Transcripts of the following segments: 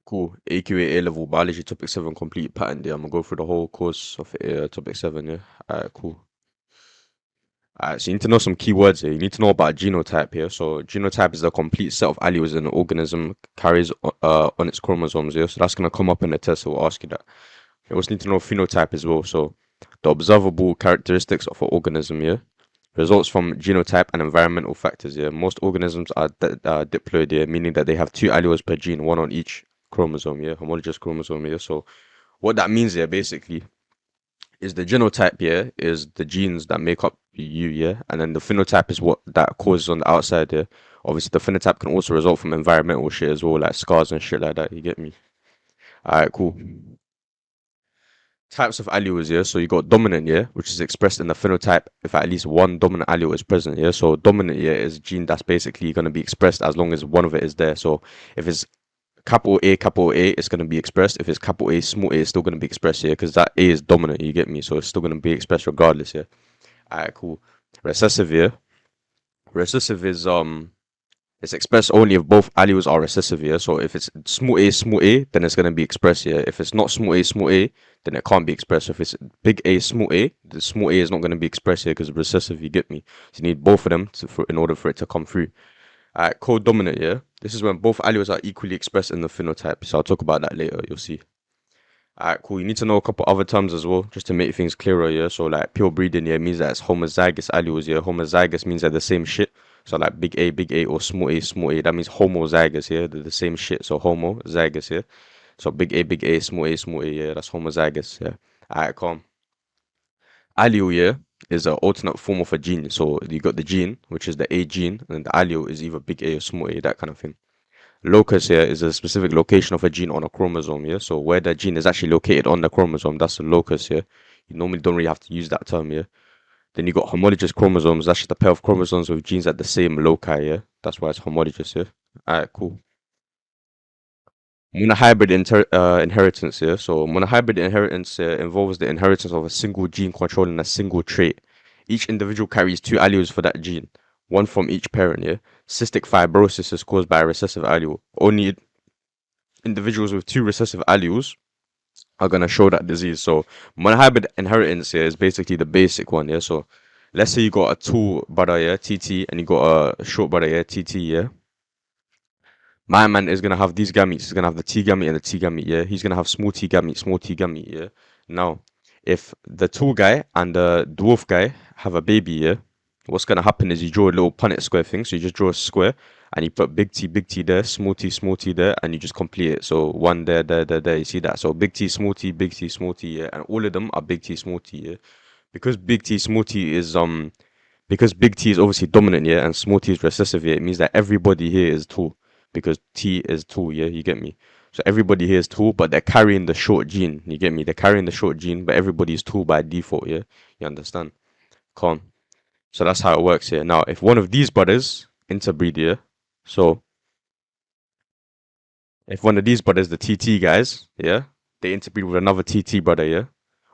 Cool. AQA A-level biology topic 7 complete pattern. Yeah, I'm gonna go through the whole course of topic 7. Yeah. Alright, cool. Alright, so you need to know some keywords here. You need to know about genotype here. So genotype is the complete set of alleles an organism carries on its chromosomes. Yeah, so that's gonna come up in the test. So we'll ask you that. You also need to know phenotype as well. So the observable characteristics of an organism. Yeah, results from genotype and environmental factors. Yeah, most organisms are diploid. Yeah, meaning that they have two alleles per gene, one on each chromosome. Yeah, homologous chromosome. Yeah, so what that means here basically is the genotype here is the genes that make up you, yeah, and then the phenotype is what that causes on the outside, yeah. Obviously, the phenotype can also result from environmental shit as well, like scars and shit like that. You get me? Alright, cool. Types of alleles, yeah. So you got dominant, yeah, which is expressed in the phenotype if at least one dominant allele is present, yeah. So dominant, yeah, is a gene that's basically going to be expressed as long as one of it is there. So if it's capital A, it's going to be expressed. If it's capital A, small a, it's still going to be expressed, yeah, because that A is dominant, you get me? So it's still going to be expressed regardless, yeah. Alright, cool. Recessive, yeah. Recessive is it's expressed only if both alleles are recessive, yeah. So if it's small a, then it's gonna be expressed, yeah. If it's not small a, then it can't be expressed. If it's big A, the small a is not gonna be expressed here because it's recessive. You get me? So you need both of them in order for it to come through. Alright, codominant, yeah. This is when both alleles are equally expressed in the phenotype. So I'll talk about that later. You'll see. Alright, cool. You need to know a couple other terms as well, just to make things clearer, yeah. So like pure breeding, yeah, means that it's homozygous alleles, yeah. Homozygous means they're the same shit. So like big A, or small a, small a. That means homozygous, yeah. They're the same shit. So homozygous, yeah. So big A, small a, yeah. That's homozygous, yeah. Alright, calm. Allele, yeah, is an alternate form of a gene. So you got the gene, which is the A gene, and the allele is either big A or small a, that kind of thing. Locus here is a specific location of a gene on a chromosome, yeah? So where the gene is actually located on the chromosome, that's the locus here. You normally don't really have to use that term, yeah? Then you got homologous chromosomes, that's just a pair of chromosomes with genes at the same loci, yeah? That's why it's homologous, yeah? Alright, cool. Monohybrid inheritance, yeah? So monohybrid inheritance involves the inheritance of a single gene controlling a single trait. Each individual carries two alleles for that gene, one from each parent, yeah? Cystic fibrosis is caused by a recessive allele. Only individuals with two recessive alleles are gonna show that disease. So monohybrid inheritance here is basically the basic one, yeah. So let's say you got a tall brother, yeah, TT, and you got a short brother, yeah, TT, yeah. My man is gonna have these gametes. He's gonna have the T gamete and the T gamete, yeah. He's gonna have small T gamete, yeah. Now, if the tall guy and the dwarf guy have a baby, yeah, what's gonna happen is you draw a little Punnett square thing. So you just draw a square and you put big T there, small T there, and you just complete it. So one there. You see that? So big T, small T, yeah, and all of them are big T, small T, yeah. Because big T, small T is because big T is obviously dominant, yeah, and small T is recessive, yeah, it means that everybody here is tall because T is tall, yeah, you get me? So everybody here is tall, but they're carrying the short gene, you get me? They're carrying the short gene, but everybody is tall by default, yeah? You understand? Calm. So that's how it works here. Now, if one of these brothers interbreed, yeah, so if one of these brothers, the TT guys, yeah, they interbreed with another TT brother, yeah,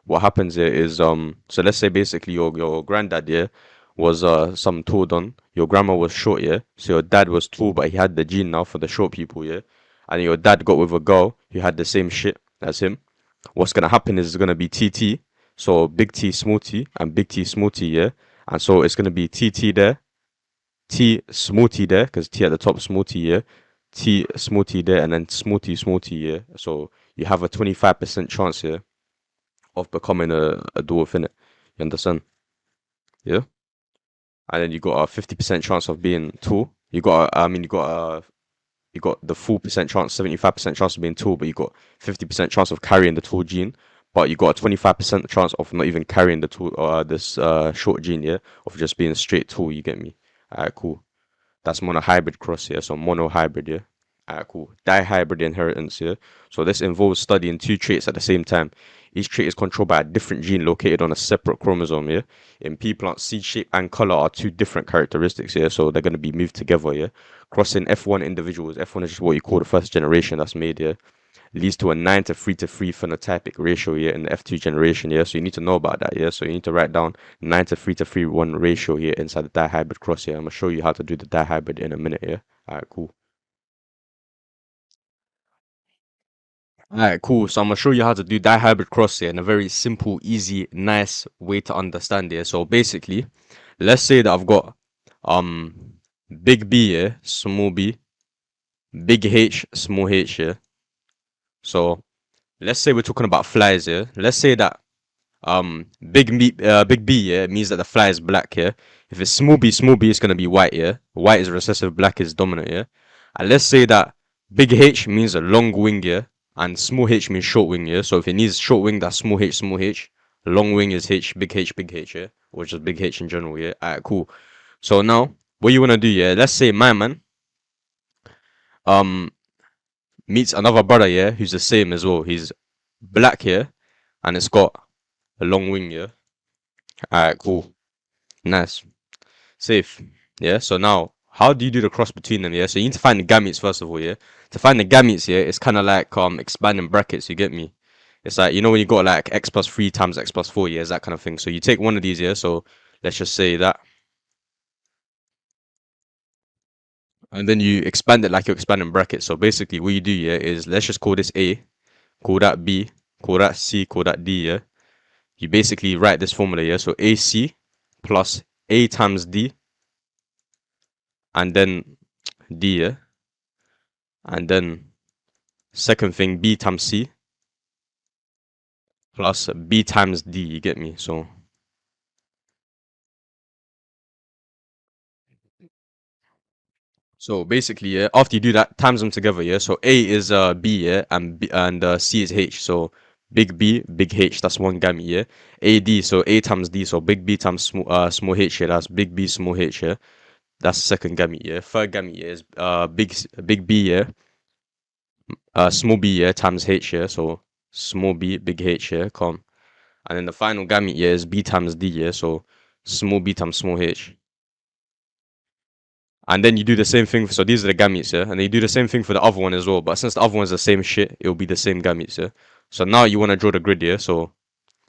what happens here is so let's say basically your granddad, yeah, was some tall don, your grandma was short, yeah, so your dad was tall but he had the gene now for the short people, yeah, and your dad got with a girl who had the same shit as him. What's gonna happen is it's gonna be TT, so big T small T and big T small T, yeah, and so it's gonna be TT there, T small T there because T at the top, small T, yeah, T small T there, and then small T, yeah. So you have a 25% chance here of becoming a dwarf in it. You understand? Yeah. And then you got a 50% chance of being tall. You got the full percent chance, 75% chance of being tall, but you got 50% chance of carrying the tall gene. But you got a 25% chance of not even carrying the tall this short gene, yeah, of just being straight tall. You get me? Alright, cool. That's monohybrid cross here, so monohybrid, yeah. Alright, cool. Dihybrid inheritance, yeah. So this involves studying two traits at the same time. Each trait is controlled by a different gene located on a separate chromosome, yeah. In pea plants, seed shape and color are two different characteristics, yeah. So they're gonna be moved together, yeah. Crossing F1 individuals. F1 is just what you call the first generation that's made, yeah. Leads to a 9 to 3 to 3 phenotypic ratio, yeah, in the F2 generation, yeah. So you need to know about that, yeah. So you need to write down 9 to 3 to 3 1 ratio here inside the dihybrid cross here. I'm gonna show you how to do the dihybrid in a minute, yeah. Alright, cool. Alright, cool. So I'm gonna show you how to do dihybrid cross here in a very simple, easy, nice way to understand it. So basically, let's say that I've got big B here, small b, big H, small h here. So let's say we're talking about flies here. Let's say that big B yeah means that the fly is black here. If it's small b it's gonna be white here. White is recessive, black is dominant here. And let's say that big H means a long wing here, and small h means short wing here. So if it needs short wing, that's small h, small h. Long wing is H, big H here, or just big H in general, yeah. Alright, cool. So now what you wanna do, yeah, let's say my man um meets another brother, yeah, who's the same as well. He's black here, and it's got a long wing, yeah. Alright, cool. Nice. Safe. Yeah. So now, how do you do the cross between them? Yeah. So you need to find the gametes first of all. Yeah. To find the gametes, yeah, it's kind of like expanding brackets. You get me? It's like when you got like x plus 3 times x plus 4. Yeah, it's that kind of thing. So you take one of these. Yeah. So let's just say that, and then you expand it like you're expanding brackets. So basically, what you do, yeah, is let's just call this A, call that B, call that C, call that D. Yeah. You basically write this formula. Yeah. So AC plus A times D, and then D. Yeah. And then second thing, B times C plus B times D, you get me? So basically, yeah, after you do that, times them together, yeah. So A is B, yeah, and C is H. So big B, big H, that's one gamete, yeah. AD, so A times D, so big B times small H, yeah, that's big B, small H, yeah. That's the second gamete, yeah. Third gamete, yeah, is big B, yeah, small B, yeah, times H, yeah. So small B, big H, yeah, come. And then the final gamete, yeah, is B times D, yeah. So small b times small h. And then you do the same thing. So these are the gametes, yeah. And then you do the same thing for the other one as well. But since the other one's the same shit, it'll be the same gametes, yeah. So now you want to draw the grid, yeah. So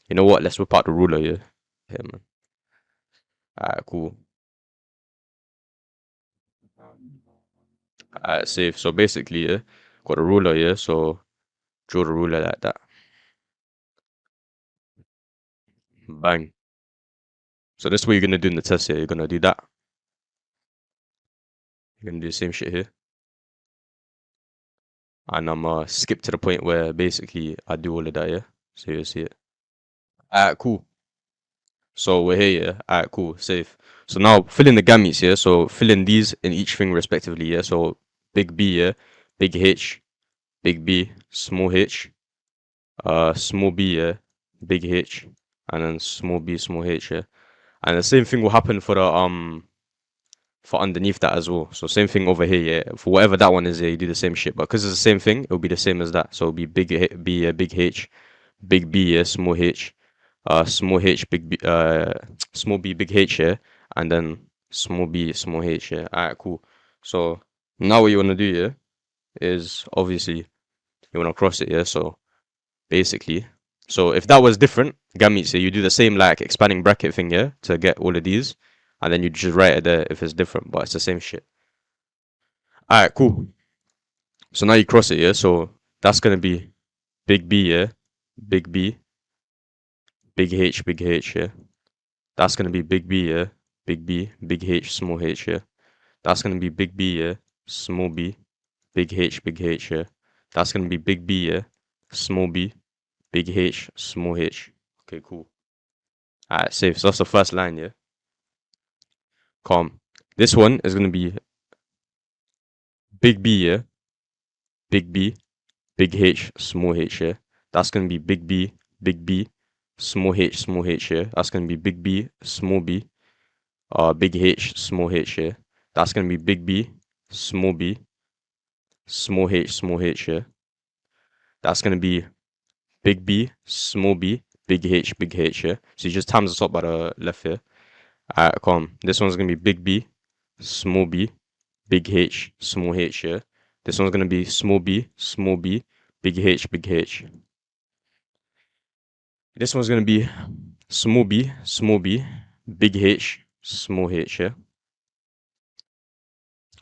you know what? Let's whip out the ruler, yeah. Yeah, man. Alright, cool. Alright, safe. So basically, yeah, got a ruler, yeah. So draw the ruler like that. Bang. So this is what you're gonna do in the test here. You're gonna do that. You're gonna do the same shit here. And I'm skip to the point where basically I do all of that, yeah. So you'll see it. Alright, cool. So we're here, yeah. Alright, cool, safe. So now fill in the gametes, yeah. So fill in these in each thing respectively, yeah. So big B, yeah, big H, big B, small H, small b, yeah, big H, and then small b, small H, yeah. And the same thing will happen for underneath that as well. So same thing over here, yeah. For whatever that one is, yeah, you do the same shit. But because it's the same thing, it'll be the same as that. So it'll be B, yeah, big H, big B, yeah, small H, small H, big B, small B, big H, yeah, and then small B, small H, yeah. Alright, cool. So now what you wanna do, yeah, is obviously you wanna cross it, yeah. So basically, so if that was different gametes, yeah, you do the same like expanding bracket thing, yeah, to get all of these, and then you just write it there if it's different, but it's the same shit. Alright, cool. So now you cross it, yeah. So that's gonna be big B, yeah, big B, big H, yeah. That's gonna be big B, yeah, big B, big H, small H, yeah. That's gonna be big B, yeah, small b, big H, yeah. That's gonna be big B, yeah, small b, big H, small H. Okay, cool. Alright, safe. So that's the first line, yeah. Calm. This one is gonna be big B, yeah, big B, big H, small H, yeah. That's gonna be big B, small H, yeah. That's gonna be big B, small b, big H, small H, yeah. That's gonna be big small b, small H, yeah. That's gonna be big B, small b, big H, yeah. So you just times this up by the left here. Alright, calm. This one's gonna be big B, small b, big H, small H, yeah. This one's gonna be small b, big H. This one's gonna be small b, big H, small H, yeah.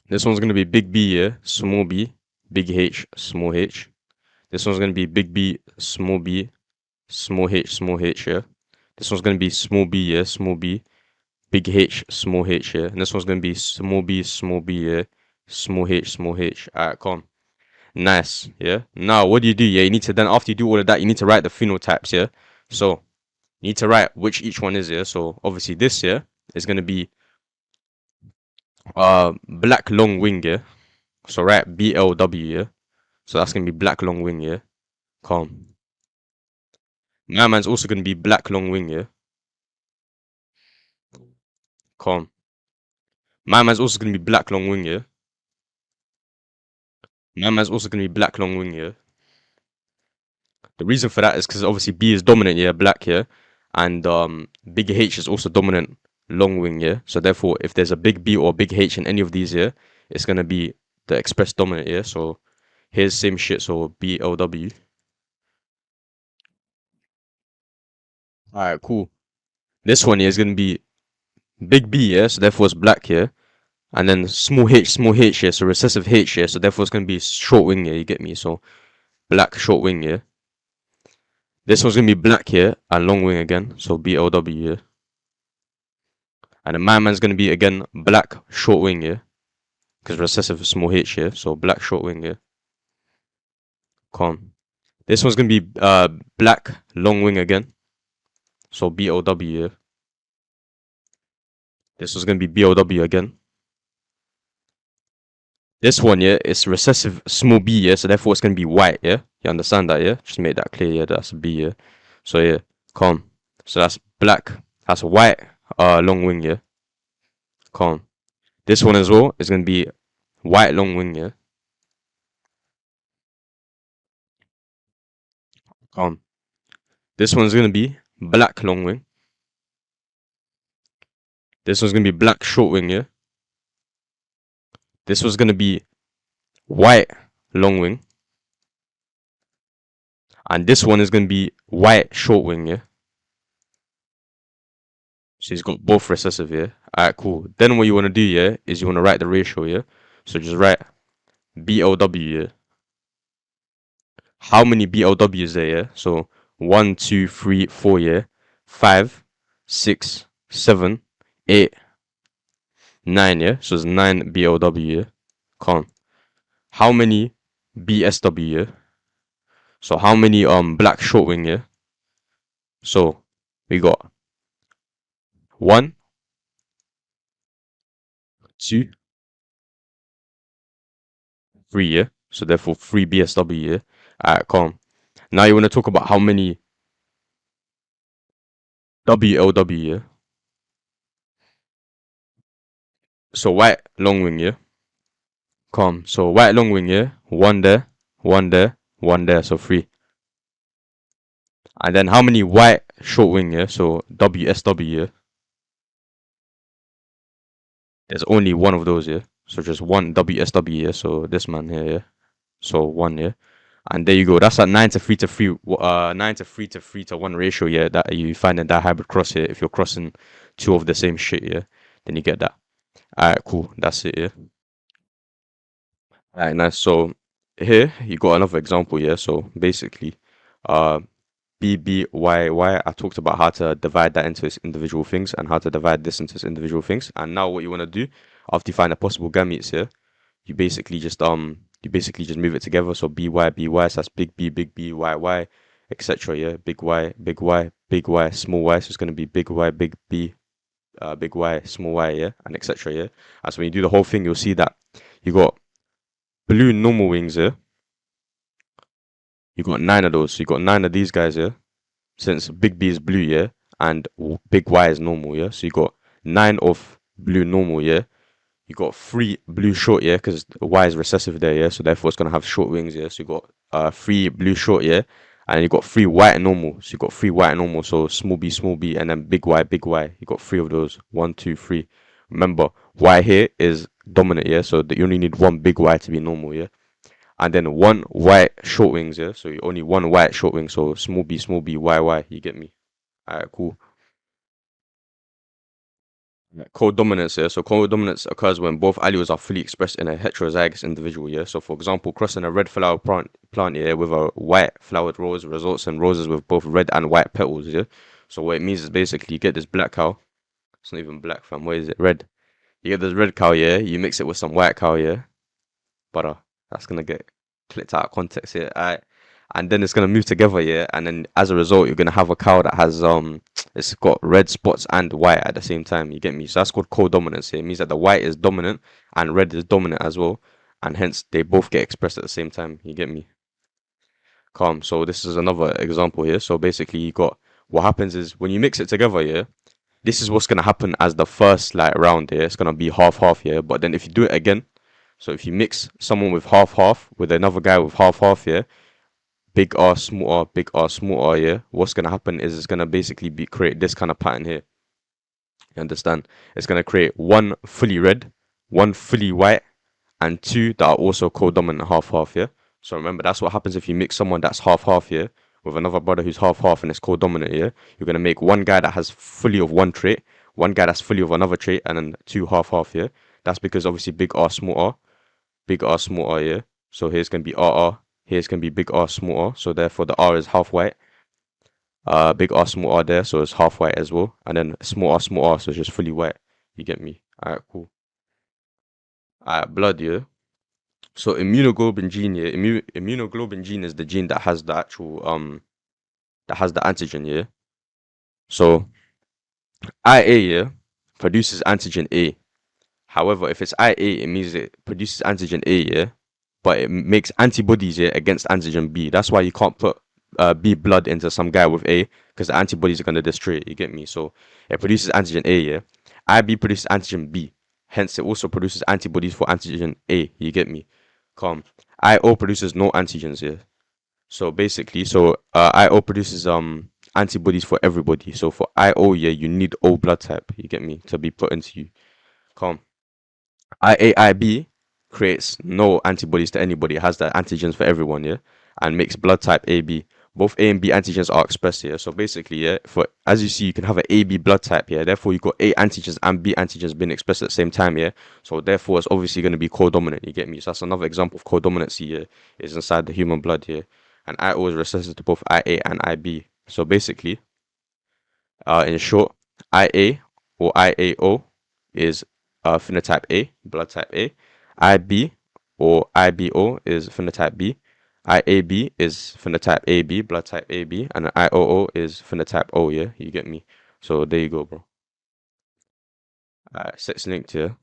This one's gonna be big B, yeah, small b, big H, small H. This one's gonna be big B, small b, small h, yeah. This one's gonna be small b, yeah, small b, big H, small h, yeah. And this one's gonna be small b, yeah, small h, small h. Alright, calm. Nice, yeah. Now, what do? Yeah, you need to then, after you do all of that, you need to write the phenotypes, yeah. So, you need to write which each one is, yeah. So, obviously, this, yeah, is gonna be black long wing, yeah. So, write BLW, yeah. So, that's gonna be black long wing, yeah. Calm. My man's also gonna be black long wing, yeah. Calm. My man's also gonna be black long wing, yeah. My man's also gonna be black long wing, yeah. The reason for that is because obviously B is dominant, yeah, black, yeah, and big H is also dominant, long wing, yeah. So therefore, if there's a big B or a big H in any of these, yeah, it's gonna be the express dominant, yeah. So here's same shit. So BLW. All right, cool. This one here is gonna be big B, yeah. So therefore it's black, yeah, and then small H, yeah. So recessive H, yeah. So therefore it's gonna be short wing, yeah. You get me? So black short wing, yeah. This one's gonna be black here and long wing again. So BLW, yeah. And then my man's gonna be again black short wing, yeah. Because recessive is small H, yeah. So black short wing, yeah. Calm. This one's gonna be black long wing again. So BLW, yeah. This one's gonna be BLW again. This one, yeah, is recessive small b, yeah. So therefore it's gonna be white, yeah. You understand that, yeah? Just make that clear, yeah. That's a B, yeah. So yeah, calm. So that's black. That's white. Long wing, yeah. Calm. This one as well is gonna be white long wing, yeah. Calm. This one's gonna be black long wing. This one's gonna be black short wing, yeah. This was gonna be white long wing. And this one is gonna be white short wing, yeah. So he's got both recessive, yeah. Alright, cool. Then what you wanna do, yeah, is you wanna write the ratio, yeah. So just write BLW, yeah. How many BLW is there, yeah? So 1, 2, 3, 4, yeah. 5, 6, 7, 8, 9, yeah. So it's 9 BLW, yeah. Calm. How many BSW, yeah? So how many black short wing, yeah? So we got 1, 2, 3, yeah. So therefore 3 BSW, yeah. Alright, calm. Now you want to talk about how many WLW, yeah. So white long wing, yeah. Calm. So white long wing, yeah. One there, one there, one there. So 3. And then how many white short wing, yeah. So WSW, yeah. There's only one of those, yeah. So just one WSW, yeah. So this man here, yeah. So 1, yeah. And there you go. That's at 9 to 3 to 3, 9 to 3 to 3 to 1 ratio, yeah. That you find in that hybrid cross here. If you're crossing two of the same shit, yeah, then you get that. Alright, cool. That's it, yeah. Alright, nice. So here you got another example, yeah. So basically, uh, BBYY, I talked about how to divide that into its individual things and how to divide this into its individual things. And now what you want to do after you find the possible gametes here, you basically just move it together. So BY, so that's big B, Y, etc. Yeah, big Y, small y. So it's gonna be big Y, big B, big Y, small y, yeah, and etc. Yeah. And so when you do the whole thing, you'll see that you got blue normal wings here. You got 9 of those. So you got 9 of these guys here. Since big B is blue, yeah, and big Y is normal, yeah. So you got 9 of blue normal, yeah. You got 3 blue short, yeah, because Y is recessive there, yeah. So therefore it's gonna have short wings, yeah. So you got 3 blue short, yeah, and you got 3 white normal. So you got 3 white normal. So small b, and then big Y, big Y. You got 3 of those. 1, 2, 3. Remember, Y here is dominant, yeah. So you only need 1 big Y to be normal, yeah. And then 1 white short wings, yeah. So you only 1 white short wing. So small b, Y. You get me? Alright, cool. Co-dominance, yeah. So co-dominance occurs when both alleles are fully expressed in a heterozygous individual, yeah. So for example, crossing a red flower plant yeah, with a white flowered rose results in roses with both red and white petals, yeah. So what it means is basically you get this black cow. It's not even black, fam. What is it? Red. You get this red cow, yeah. You mix it with some white cow, yeah. Butter. That's gonna get clipped out of context here. Alright. And then it's gonna move together, yeah. And then as a result, you're gonna have a cow that has it's got red spots and white at the same time. You get me? So that's called co-dominance here. It means that the white is dominant and red is dominant as well. And hence they both get expressed at the same time. You get me? Calm. So this is another example here. So basically you got what happens is when you mix it together, yeah, this is what's gonna happen as the first like round here. It's gonna be half half here. But then if you do it again, so if you mix someone with half half with another guy with half half here, big R, small R, yeah, what's gonna happen is it's gonna basically be create this kind of pattern here. You understand? It's gonna create one fully red, one fully white, and two that are also co-dominant half half, yeah. So remember that's what happens if you mix someone that's half half here with another brother who's half half and it's co-dominant, yeah. You're gonna make one guy that has fully of one trait, one guy that's fully of another trait, and then two half half, yeah. That's because obviously big R, small r, yeah. So here's gonna be RR, here's gonna be big R, small r. So therefore the R is half white. Big R, small r there, so it's half white as well. And then small r, so it's just fully white. You get me? Alright, cool. Alright, blood, yeah. So immunoglobulin gene, yeah. Immunoglobulin gene is the gene that has the actual that has the antigen, yeah. So IA, yeah, produces antigen A. However, if it's IA, it means it produces antigen A, yeah, but it makes antibodies, yeah, against antigen B. That's why you can't put B blood into some guy with A because the antibodies are gonna destroy it. You get me? So it produces antigen A, yeah. IB produces antigen B. Hence, it also produces antibodies for antigen A. You get me? Calm. IO produces no antigens, yeah. So basically, IO produces antibodies for everybody. So for IO, yeah, you need O blood type. You get me? To be put into you. Calm. IAIB creates no antibodies to anybody. It has the antigens for everyone, yeah, and makes blood type AB. Both A and B antigens are expressed here. So basically, yeah, for as you see, you can have an AB blood type here. Therefore, you got A antigens and B antigens being expressed at the same time, yeah. So therefore, it's obviously going to be co-dominant. You get me? So that's another example of co-dominancy here. Is inside the human blood here, and IO is recessive to both IA and IB. So basically, in short, IA or IAO is phenotype A, blood type A. IB or IBO is phenotype B. IAB is phenotype AB, blood type AB, and IOO is phenotype O, yeah? You get me? So there you go, bro. Sex linked here.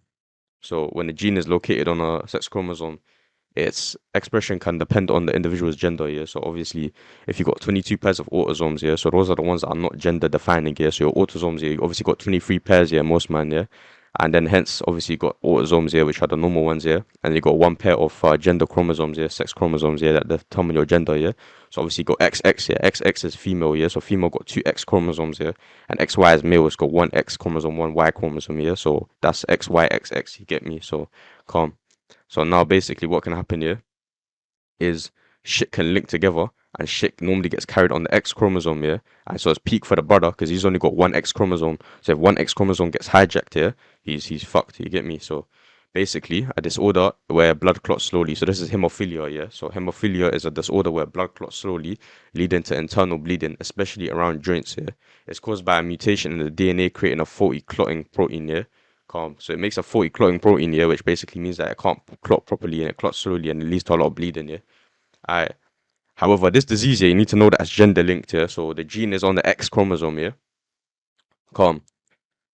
So when the gene is located on a sex chromosome, its expression can depend on the individual's gender, yeah. So obviously, if you got 22 pairs of autosomes, yeah, so those are the ones that are not gender defining, yeah. So your autosomes, yeah, you obviously got 23 pairs, yeah, most man, yeah. And then hence, obviously, you got autosomes here, which are the normal ones here, and you got one pair of gender chromosomes here, sex chromosomes here that determine your gender, yeah. So obviously, you got XX here. XX is female, yeah. So female got two X chromosomes here, and XY is male. It's got one X chromosome, one Y chromosome here. So that's XYXX. You get me? So calm. So now basically what can happen here is shit can link together and shit normally gets carried on the X chromosome here. And so it's peak for the brother because he's only got one X chromosome. So if one X chromosome gets hijacked here, he's fucked, you get me? So basically a disorder where blood clots slowly. So this is hemophilia, yeah. So hemophilia is a disorder where blood clots slowly, leading to internal bleeding, especially around joints here. It's caused by a mutation in the DNA creating a faulty clotting protein here. Calm. So it makes a faulty clotting protein here, which basically means that it can't clot properly and it clots slowly and it leads to a lot of bleeding here. Alright. However, this disease here, you need to know that it's gender linked here. So the gene is on the X chromosome here. Calm.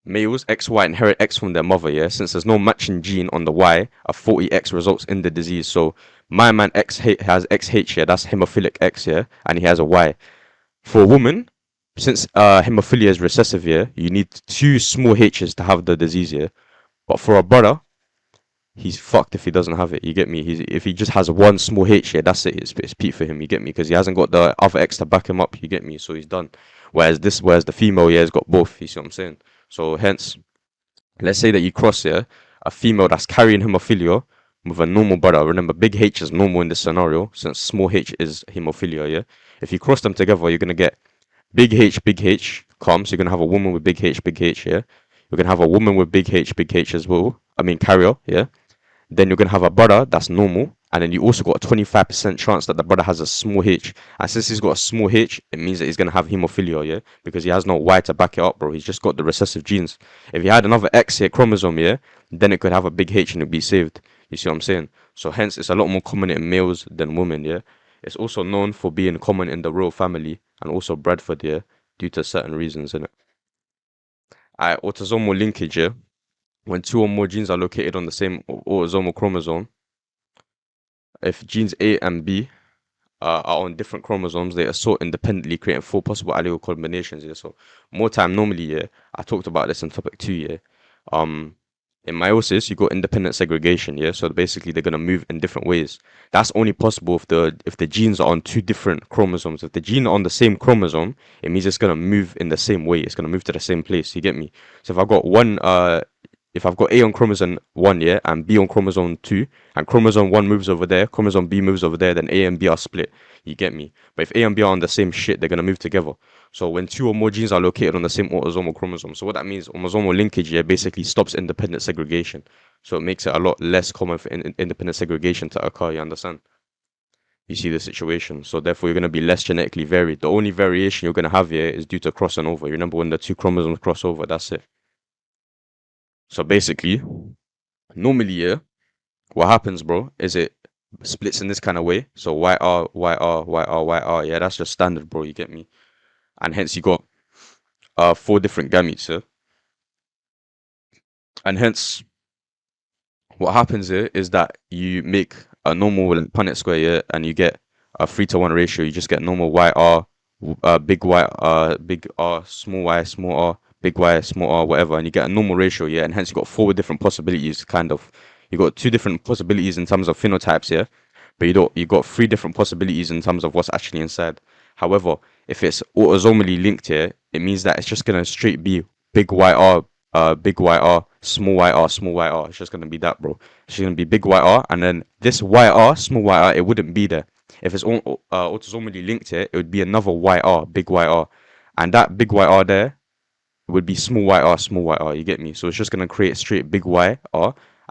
Males XY inherit X from their mother, yeah. Since there's no matching gene on the Y, a 40X results in the disease. So my man has XH here, that's hemophilic X here, and he has a Y. For a woman, since hemophilia is recessive here, you need two small H's to have the disease here. But for a brother, he's fucked if he doesn't have it. You get me? If he just has one small H here, that's it. It's peak for him. You get me? Because he hasn't got the other X to back him up. You get me? So he's done. Whereas the female, yeah, has got both. You see what I'm saying? So hence, let's say that you cross here a female that's carrying hemophilia with a normal brother. Remember, big H is normal in this scenario since small H is hemophilia. Yeah. If you cross them together, you're gonna get big H, calm. So you're gonna have a woman with big H here. You're gonna have a woman with big H as well. I mean carrier, yeah. Then you're gonna have a brother that's normal, and then you also got a 25% chance that the brother has a small H. And since he's got a small H, it means that he's gonna have hemophilia, yeah, because he has no Y to back it up, bro. He's just got the recessive genes. If he had another X here chromosome, yeah, then it could have a big H and it'd be saved. You see what I'm saying? So hence, it's a lot more common in males than women, yeah. It's also known for being common in the royal family and also Bradford, yeah, due to certain reasons, innit? Autosomal linkage, yeah. When two or more genes are located on the same autosomal chromosome, if genes A and B are on different chromosomes, they assort independently, creating four possible allele combinations. Yeah, so more time normally. Yeah, I talked about this in topic 2. Yeah, um, in meiosis, you got independent segregation. Yeah, so basically they're gonna move in different ways. That's only possible if the genes are on two different chromosomes. If the gene are on the same chromosome, it means it's gonna move in the same way. It's gonna move to the same place. You get me? So if I've got A on chromosome 1, yeah, and B on chromosome 2, and chromosome 1 moves over there, chromosome B moves over there, then A and B are split. You get me? But if A and B are on the same shit, they're going to move together. So when two or more genes are located on the same autosomal chromosome, so what that means, autosomal linkage, yeah, basically stops independent segregation. So it makes it a lot less common for independent segregation to occur, you understand? You see the situation. So therefore, you're going to be less genetically varied. The only variation you're going to have here is due to crossing over. You remember when the two chromosomes cross over, that's it. So basically, normally, yeah, what happens, bro, is it splits in this kind of way. So YR, YR, YR, YR. Yeah, that's just standard, bro. You get me? And hence you got four different gametes, yeah? And hence what happens here is that you make a normal Punnett square, yeah, and you get a 3-to-1 ratio. You just get normal YR, big Y, big R, small R, big Y, small R, whatever, and you get a normal ratio, yeah, and hence you got four different possibilities, kind of. You got two different possibilities in terms of phenotypes, yeah, but you got three different possibilities in terms of what's actually inside. However, if it's autosomally linked here, it means that it's just gonna straight be big YR, big YR, small YR, small YR. It's just gonna be that, bro. It's just gonna be big YR, and then this YR, small YR, it wouldn't be there. If it's autosomally linked here, it would be another YR, big YR, and that big YR there would be small YR, small YR. You get me? So it's just gonna create straight big YR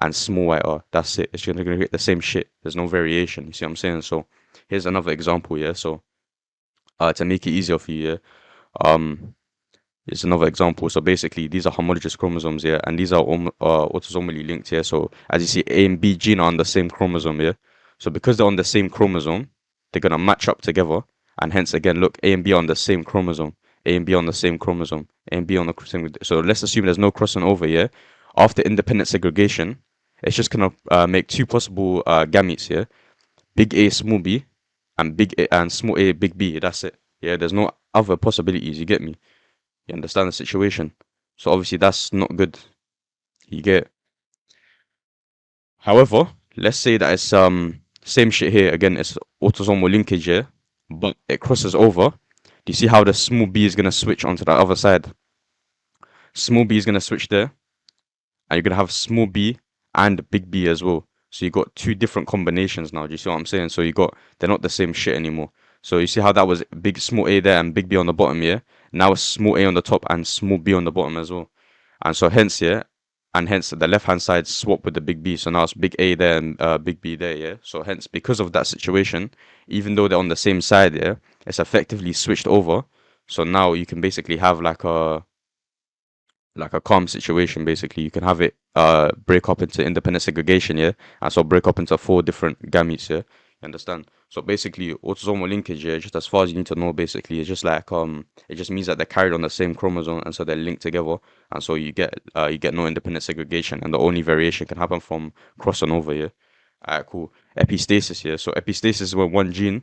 and small YR. That's it. It's gonna create the same shit. There's no variation. You see what I'm saying? So here's another example. Yeah. So to make it easier for you, yeah. It's another example. So basically, these are homologous chromosomes here, and these are autosomally linked here. So as you see, A and B gene are on the same chromosome here. So because they're on the same chromosome, they're gonna match up together, and hence again, look, A and B are on the same chromosome, A and B on the same chromosome, A and B on the same. So let's assume there's no crossing over here. After independent segregation, it's just gonna make two possible gametes here: big A, small b, and big A and small a, big B. That's it. Yeah, there's no other possibilities. You get me? You understand the situation? So obviously that's not good. You get. However, let's say that it's same shit here again. It's autosomal linkage here, but it crosses over. Do you see how the small b is gonna switch onto the other side? Small b is gonna switch there, and you're gonna have small b and big B as well. So you got two different combinations now. Do you see what I'm saying? So they're not the same shit anymore. So you see how that was big small a there and big B on the bottom, yeah? Now it's small a on the top and small b on the bottom as well. And so hence, yeah, and hence the left hand side swap with the big B. So now it's big A there and big B there, yeah. So hence, because of that situation, even though they're on the same side, yeah, it's effectively switched over. So now you can basically have like a calm situation. Basically, you can have it break up into independent segregation, yeah, and so break up into four different gametes, yeah. You understand? So basically, autosomal linkage, yeah, just as far as you need to know, basically, it's just like it just means that they're carried on the same chromosome, and so they're linked together, and so you get no independent segregation, and the only variation can happen from crossing over, yeah. Alright, cool. Epistasis, yeah. So epistasis is when one gene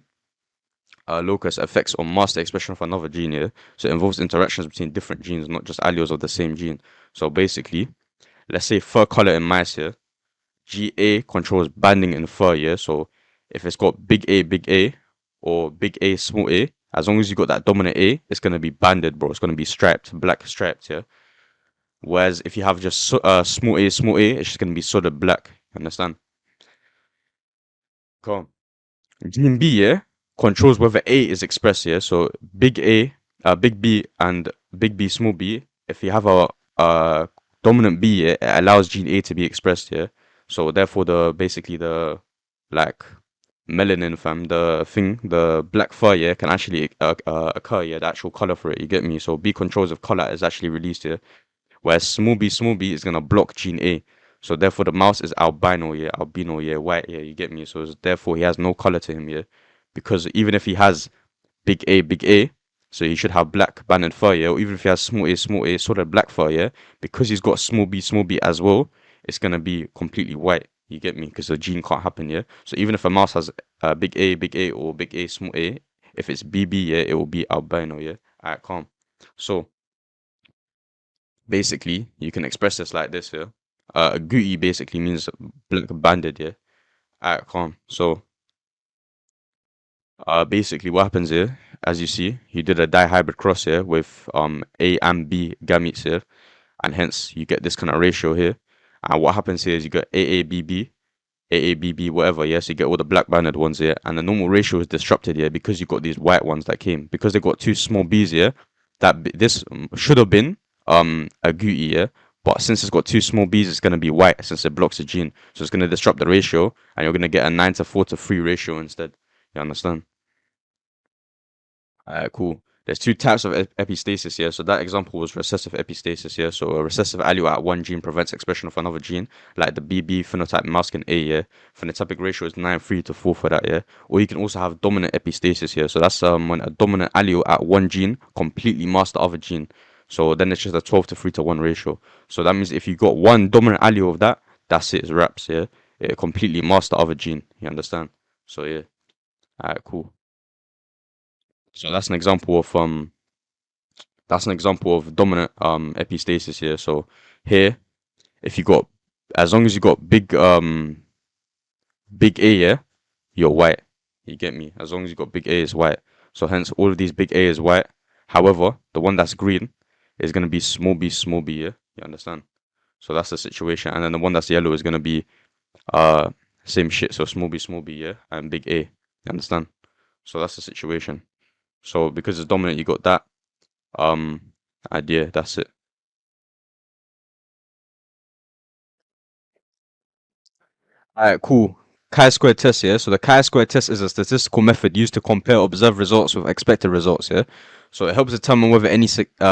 locus affects or master expression of another gene, yeah. So it involves interactions between different genes, not just alleles of the same gene. So basically, let's say fur color in mice here, GA controls banding in fur, yeah. So if it's got big A, or big A, small a, as long as you got that dominant A, it's gonna be banded, bro. It's gonna be striped, black striped, yeah. Whereas if you have just small a, it's just gonna be solid black. Understand? Cool. Gene B, yeah, controls whether A is expressed, yeah. So big A, big B and big B, small b, if you have a dominant B, yeah, it allows gene A to be expressed, yeah. So therefore, the basically the like melanin, fam, the thing, the black fur, yeah, can actually occur, yeah, the actual color for it. You get me? So B controls of color is actually released here, whereas small b is gonna block gene A. So therefore, the mouse is albino, yeah, white, yeah. You get me? So therefore, he has no color to him, yeah, because even if he has big A, so he should have black banded fur, yeah. Or even if he has small a, sort of black fur, yeah, because he's got small b as well, it's gonna be completely white. You get me? Because the gene can't happen, yeah. So even if a mouse has big A, or big A, small a, if it's BB, yeah, it will be albino, yeah. Alright, calm. So basically, you can express this like this, yeah. Guti basically means black banded, yeah. Alright, calm. So basically, what happens here, as you see, he did a dihybrid cross here with A and B gametes here, and hence you get this kind of ratio here. And what happens here is you get AABB, whatever. Yes, you get all the black banded ones here, and the normal ratio is disrupted here because you got these white ones that came because they got two small b's here. This should have been a Guti, yeah. But since it's got two small b's, it's gonna be white since it blocks the gene. So it's gonna disrupt the ratio, and you're gonna get a 9:4:3 ratio instead. You understand? Cool. There's two types of epistasis here. So that example was recessive epistasis here. So a recessive allele at one gene prevents expression of another gene, like the BB phenotype masking A, yeah. Phenotypic ratio is 9:3:4 for that, yeah. Or you can also have dominant epistasis here. So that's when a dominant allele at one gene completely masks the other gene. So then it's just a 12:3:1 ratio. So that means if you got one dominant allele of that, that's it, it's wraps, yeah. It completely masks the other gene. You understand? So yeah. Alright, cool. So that's an example of dominant epistasis here. So here, if you got, as long as you got big A, yeah, you're white. You get me? As long as you got big A is white. So hence all of these big A is white. However, the one that's green is gonna be small b, yeah. You understand? So that's the situation. And then the one that's yellow is gonna be uh same shit. So small b, yeah, and big A. You understand? So that's the situation. So because it's dominant, you got that. Idea. That's it. Alright, cool. Chi-square test, yeah. So the chi-square test is a statistical method used to compare observed results with expected results, yeah. So it helps determine whether any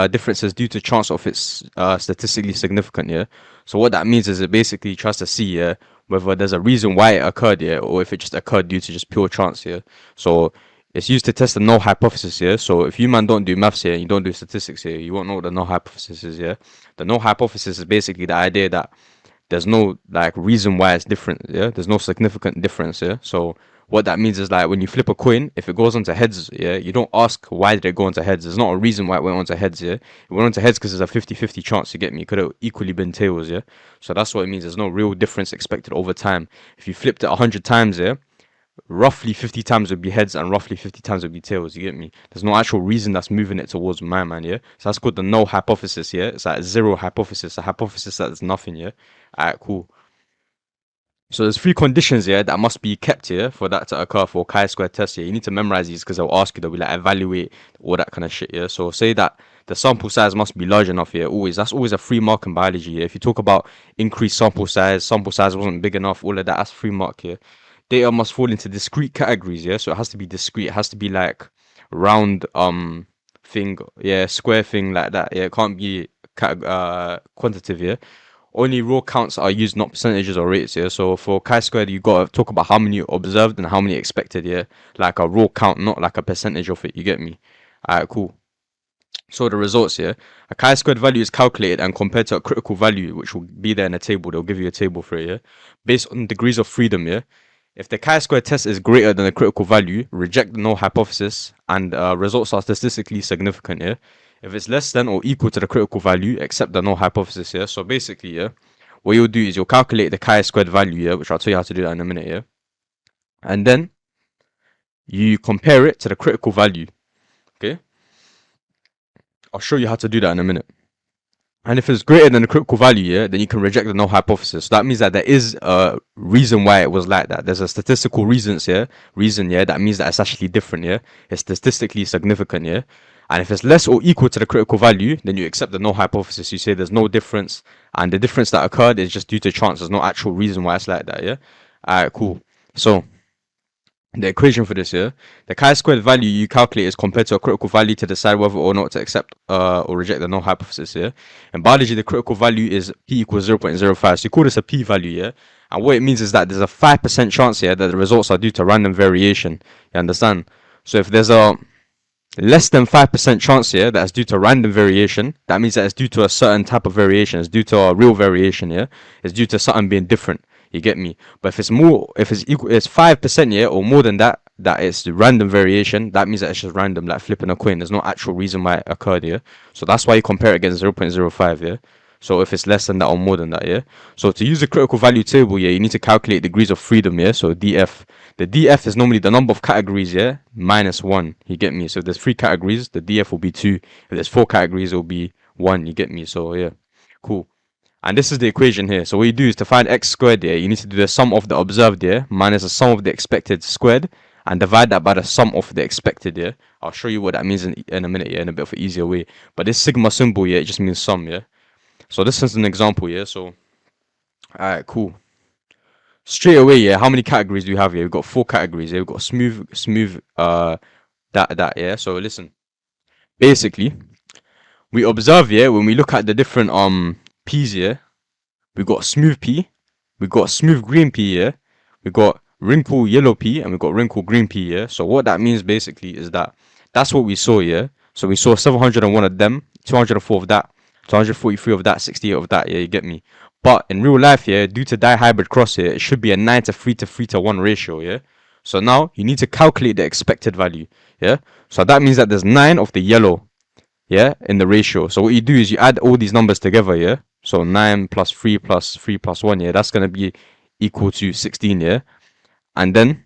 difference is due to chance of its statistically significant, yeah. So what that means is it basically tries to see, yeah, whether there's a reason why it occurred, yeah, or if it just occurred due to just pure chance, yeah. So it's used to test the null hypothesis, yeah. So if you man don't do maths here, you don't do statistics here, you won't know what the null hypothesis is, yeah. The null hypothesis is basically the idea that there's no like reason why it's different, yeah. There's no significant difference, yeah. So what that means is like when you flip a coin, if it goes onto heads, yeah, you don't ask why did it go onto heads. There's not a reason why it went onto heads, yeah. It went onto heads because there's a 50-50 chance, you get me. It could have equally been tails, yeah. So that's what it means. There's no real difference expected over time. If you flipped it 100 times, yeah, roughly 50 times would be heads and roughly 50 times would be tails. You get me? There's no actual reason that's moving it towards my man, yeah. So that's called the null hypothesis, yeah. It's like zero hypothesis, a hypothesis that there's nothing, yeah. Alright, cool. So there's three conditions here that must be kept here for that to occur for chi-square test here. You need to memorize these because they'll ask you, they'll be like evaluate all that kind of shit here. So say that the sample size must be large enough here. Always, that's always a free mark in biology here. If you talk about increased sample size wasn't big enough, all of that, that's free mark here. Data must fall into discrete categories, yeah. So it has to be discrete. It has to be like round thing, yeah, square thing like that. Yeah, it can't be quantitative, yeah. Only raw counts are used, not percentages or rates, yeah. So for chi-squared, you gotta talk about how many observed and how many expected, yeah. Like a raw count, not like a percentage of it. You get me? Alright, cool. So the results here, a chi-squared value is calculated and compared to a critical value, which will be there in a table. They'll give you a table for it, yeah. Based on degrees of freedom, yeah. If the chi-square test is greater than the critical value, reject the null hypothesis, and results are statistically significant, yeah. If it's less than or equal to the critical value, accept the null hypothesis, yeah. So basically, yeah, what you'll do is you'll calculate the chi-squared value, yeah, which I'll tell you how to do that in a minute, yeah. And then you compare it to the critical value, okay. I'll show you how to do that in a minute. And if it's greater than the critical value, yeah, then you can reject the null hypothesis. So that means that there is a reason why it was like that. There's a statistical reason, yeah. That means that it's actually different, yeah. It's statistically significant, yeah. And if it's less or equal to the critical value, then you accept the null hypothesis. You say there's no difference, and the difference that occurred is just due to chance. There's no actual reason why it's like that, yeah? Alright, cool. So, the equation for this, yeah? The chi-squared value you calculate is compared to a critical value to decide whether or not to accept or reject the null hypothesis, yeah? In biology, the critical value is p equals 0.05. So you call this a p-value, yeah? And what it means is that there's a 5% chance here that the results are due to random variation. You understand? So if there's a less than 5% chance here that it's due to random variation, that means that it's due to a certain type of variation. It's due to a real variation, yeah? It's due to something being different. You get me? But if it's more, if it's equal, it's 5%, yeah, or more than that, that it's random variation, that means that it's just random, like flipping a coin. There's no actual reason why it occurred, yeah? So that's why you compare it against 0.05, yeah? So if it's less than that or more than that, yeah? So to use the critical value table, yeah, you need to calculate degrees of freedom, yeah? So DF. The DF is normally the number of categories, yeah? Minus 1, you get me? So if there's 3 categories, the DF will be 2. If there's 4 categories, it will be 1, you get me? So yeah, cool. And this is the equation here. So what you do is to find x squared here, you need to do the sum of the observed here minus the sum of the expected squared and divide that by the sum of the expected here. I'll show you what that means in a minute, yeah, in a bit of an easier way. But this sigma symbol, yeah, it just means sum, yeah. So this is an example, yeah. So, alright, cool. Straight away, yeah, how many categories do we have here? We've got 4 categories here. We've got smooth, that, yeah. So listen, basically, we observe here when we look at the different P's here. We got smooth P, we got smooth green P here, we got wrinkle yellow P, and we got wrinkle green P here. So what that means basically is that that's what we saw here. So we saw 701 of them, 204 of that, 243 of that, 68 of that. Yeah, you get me. But in real life, yeah, due to dihybrid cross here, it should be a 9 to 3 to 3 to 1 ratio. Yeah. So now you need to calculate the expected value. Yeah. So that means that there's 9 of the yellow, yeah, in the ratio. So what you do is you add all these numbers together, yeah. So 9 plus 3 plus 3 plus 1, yeah, that's going to be equal to 16, yeah. And then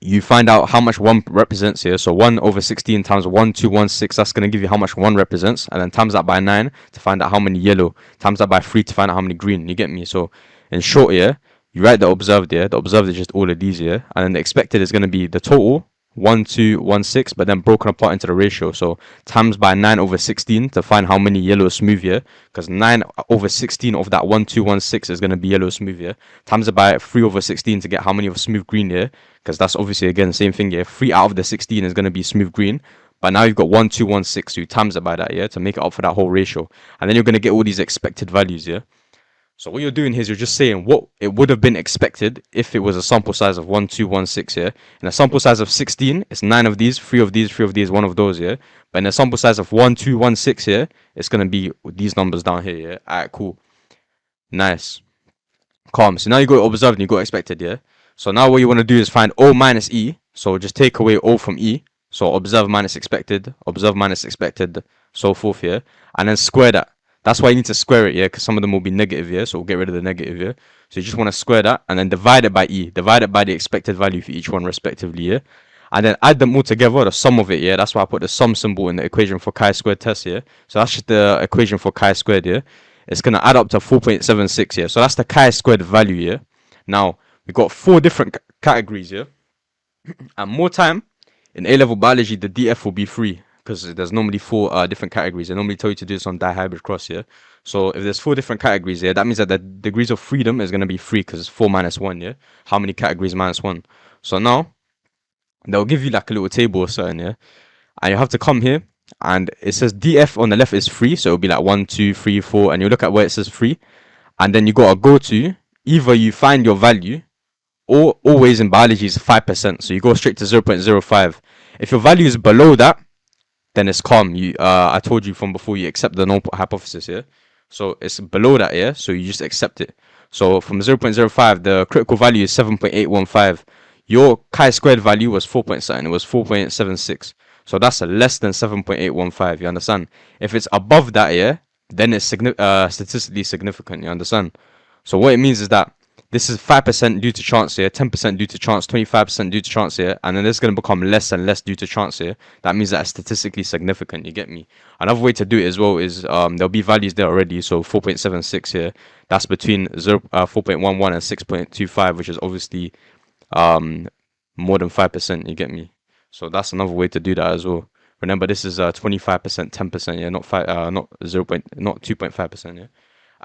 you find out how much 1 represents here. So 1 over 16 times 1216, that's going to give you how much 1 represents. And then times that by 9 to find out how many yellow. Times that by 3 to find out how many green. You get me? So in short, yeah, you write the observed here. The observed is just all of these here. And then the expected is going to be the total 1216, but then broken apart into the ratio. So times by 9 over 16 to find how many yellow smooth here, because 9 over 16 of that 1216 is going to be yellow smooth here. Times it by 3 over 16 to get how many of smooth green here, because that's obviously again the same thing here. 3 out of the 16 is going to be smooth green. But now you've got 1216, so you times it by that, yeah, to make it up for that whole ratio. And then you're going to get all these expected values, yeah. So what you're doing here is you're just saying what it would have been expected if it was a sample size of 1216, yeah? In a sample size of 16, it's 9 of these, 3 of these, 3 of these, 1 of those, yeah? But in a sample size of 1216 here, it's going to be these numbers down here, yeah? Alright, cool. Nice. Calm. So now you got observed and you got expected, yeah? So now what you want to do is find O minus E. So just take away O from E. So observed minus expected, so forth, yeah? And then square that. That's why you need to square it, yeah, because some of them will be negative, yeah, so we'll get rid of the negative, yeah. So you just want to square that and then divide it by E. Divide it by the expected value for each one respectively, yeah. And then add them all together, the sum of it, yeah. That's why I put the sum symbol in the equation for chi-squared test, yeah. So that's just the equation for chi-squared, yeah. It's going to add up to 4.76, yeah. So that's the chi-squared value, yeah. Now, we've got 4 different categories, yeah. And more time, in A-level biology, the DF will be 3. Because there's normally 4 different categories. They normally tell you to do this on dihybrid cross, yeah? So if there's 4 different categories here, that means that the degrees of freedom is going to be 3 because it's 4 minus 1, yeah? How many categories minus 1? So now, they'll give you like a little table or something, yeah? And you have to come here, and it says DF on the left is 3, so it'll be like 1, 2, 3, 4, and you look at where it says 3, and then you got to go to, either you find your value, or always in biology is 5%, so you go straight to 0.05. If your value is below that, then it's calm. I told you from before, you accept the null hypothesis, yeah? So it's below that, yeah? So you just accept it. So from 0.05, the critical value is 7.815. Your chi-squared value was 4 point something. It was 4.76. So that's a less than 7.815, you understand? If it's above that, yeah, then it's statistically significant, you understand? So what it means is that this is 5% due to chance here, 10% due to chance, 25% due to chance here, and then it's going to become less and less due to chance here. That means that it's statistically significant, you get me? Another way to do it as well is there'll be values there already, so 4.76 here. That's between 4.11 and 6.25, which is obviously more than 5%, you get me? So that's another way to do that as well. Remember, this is 25%, 10%, yeah, not five, not 0. Not 2.5%, yeah.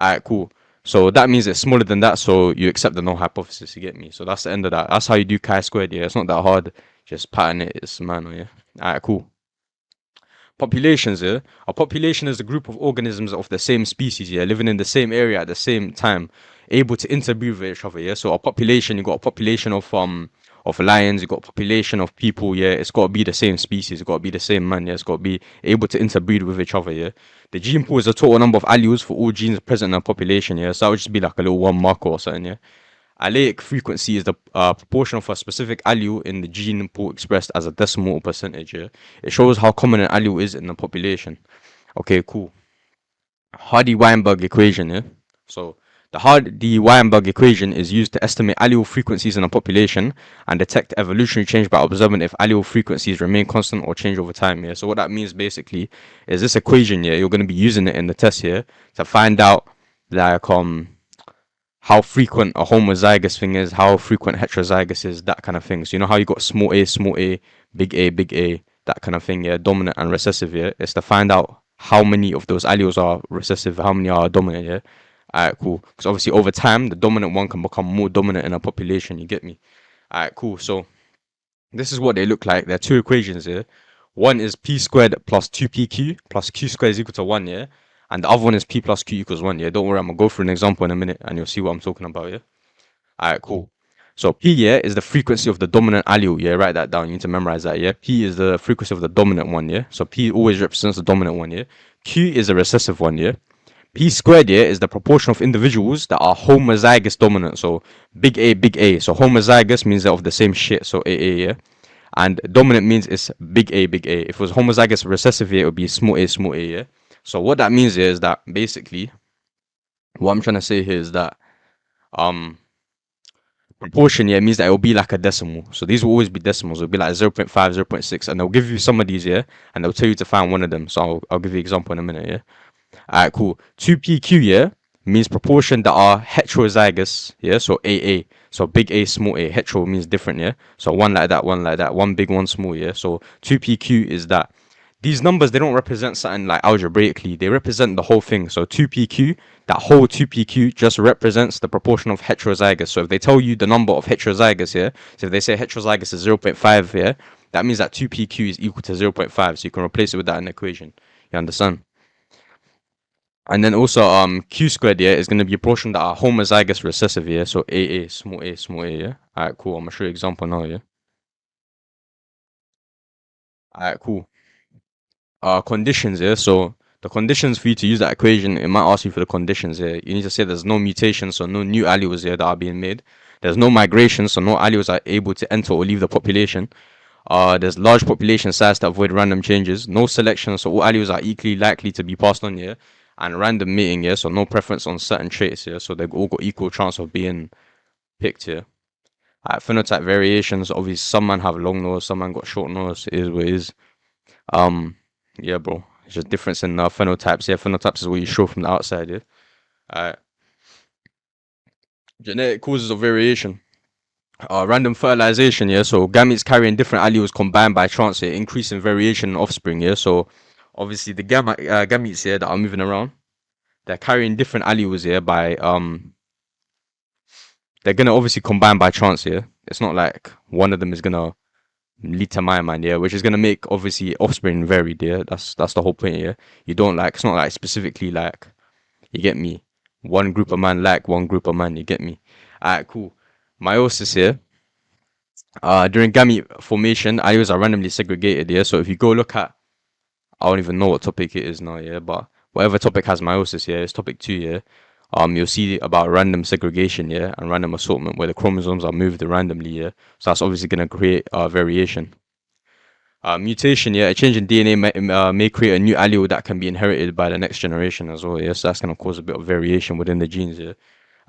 Alright, cool. So that means it's smaller than that, so you accept the null hypothesis, you get me? So that's the end of that. That's how you do chi-squared, yeah. It's not that hard. Just pattern it, it's man, yeah. Alright, cool. Populations, yeah. A population is a group of organisms of the same species, yeah, living in the same area at the same time, able to interbreed with each other, yeah. So a population, you got a population of lions, you got a population of people, yeah. It's got to be the same species, it's got to be the same man, yeah. It's got to be able to interbreed with each other, yeah. The gene pool is the total number of alleles for all genes present in a population, yeah. So that would just be like a little one marker or something, yeah. Allelic frequency is the proportion of a specific allele in the gene pool expressed as a decimal or percentage. Yeah? It shows how common an allele is in the population. Okay, cool. Hardy-Weinberg equation. Yeah. So the Hardy-Weinberg equation is used to estimate allele frequencies in a population and detect evolutionary change by observing if allele frequencies remain constant or change over time. Yeah. So what that means basically is this equation. Yeah, you're going to be using it in the test here to find out like how frequent a homozygous thing is, how frequent heterozygous is, that kind of thing. So you know how you got small a, big A, that kind of thing, yeah, dominant and recessive, yeah. It's to find out how many of those alleles are recessive, how many are dominant, yeah. Alright, cool. Because obviously over time, the dominant one can become more dominant in a population, you get me? Alright, cool. So this is what they look like. There are two equations here. One is p squared plus 2pq plus q squared is equal to 1, yeah? And the other one is p plus q equals 1, yeah? Don't worry, I'm going to go through an example in a minute and you'll see what I'm talking about, yeah? Alright, cool. So p, yeah, is the frequency of the dominant allele, yeah? Write that down. You need to memorize that, yeah? P is the frequency of the dominant one, yeah? So p always represents the dominant one, yeah? Q is the recessive one, yeah? P squared, yeah, is the proportion of individuals that are homozygous dominant. So big A, big A. So homozygous means they're of the same shit. So AA, yeah? And dominant means it's big A, big A. If it was homozygous recessive, yeah, it would be small a, yeah? So what that means is that basically, what I'm trying to say here is that um proportion, yeah, means that it will be like a decimal. So these will always be decimals. It'll be like 0 0.5, 0 0.6, and they'll give you some of these, yeah, and they'll tell you to find one of them. So I'll give you an example in a minute, yeah. Alright, cool. 2PQ, yeah, means proportion that are heterozygous, yeah, so AA. So big A, small a. Hetero means different, yeah. So one like that, one like that, one big, one small, yeah. So 2PQ is that. These numbers, they don't represent something like algebraically, they represent the whole thing. So 2PQ, that whole 2PQ just represents the proportion of heterozygous. So if they tell you the number of heterozygous, yeah, so if they say heterozygous is 0.5, yeah, that means that 2PQ is equal to 0.5. So you can replace it with that in the equation. You understand? And then also q squared, yeah, is going to be a portion that are homozygous recessive, yeah. So AA, small a, yeah. Alright, cool. I'm gonna show you an example now, yeah. Alright, cool. Conditions, yeah. So the conditions for you to use that equation, it might ask you for the conditions here. You need to say there's no mutation, so no new alleles here that are being made. There's no migration, so no alleles are able to enter or leave the population. There's large population size to avoid random changes. No selection, so all alleles are equally likely to be passed on here. And random mating, yeah, so no preference on certain traits here. So they've all got equal chance of being picked here. Phenotype variations, obviously some man have long nose, some man got short nose. It is what it is. Yeah, bro. It's just difference in phenotypes. Yeah, phenotypes is what you show from the outside. Yeah. Alright. Genetic causes of variation. Random fertilization. Yeah. So gametes carrying different alleles combined by chance. Yeah, increasing variation in offspring. Yeah. So obviously the gametes here that are moving around, they're carrying different alleles here by they're gonna obviously combine by chance. Yeah. It's not like one of them is gonna lead to my mind, yeah, which is gonna make obviously offspring varied, yeah. That's the whole point, yeah. You don't like it's not like specifically like you get me. One group of man like one group of man, you get me. Alright, cool. Meiosis here. During gamete formation, alleles are randomly segregated, yeah. So if you go look at I don't even know what topic it is now, yeah, but whatever topic has meiosis, yeah, it's topic 2, yeah. You'll see about random segregation, yeah, and random assortment where the chromosomes are moved randomly, yeah. So that's obviously gonna create variation. Mutation, yeah, a change in DNA may create a new allele that can be inherited by the next generation as well. Yeah, so that's gonna cause a bit of variation within the genes. Yeah.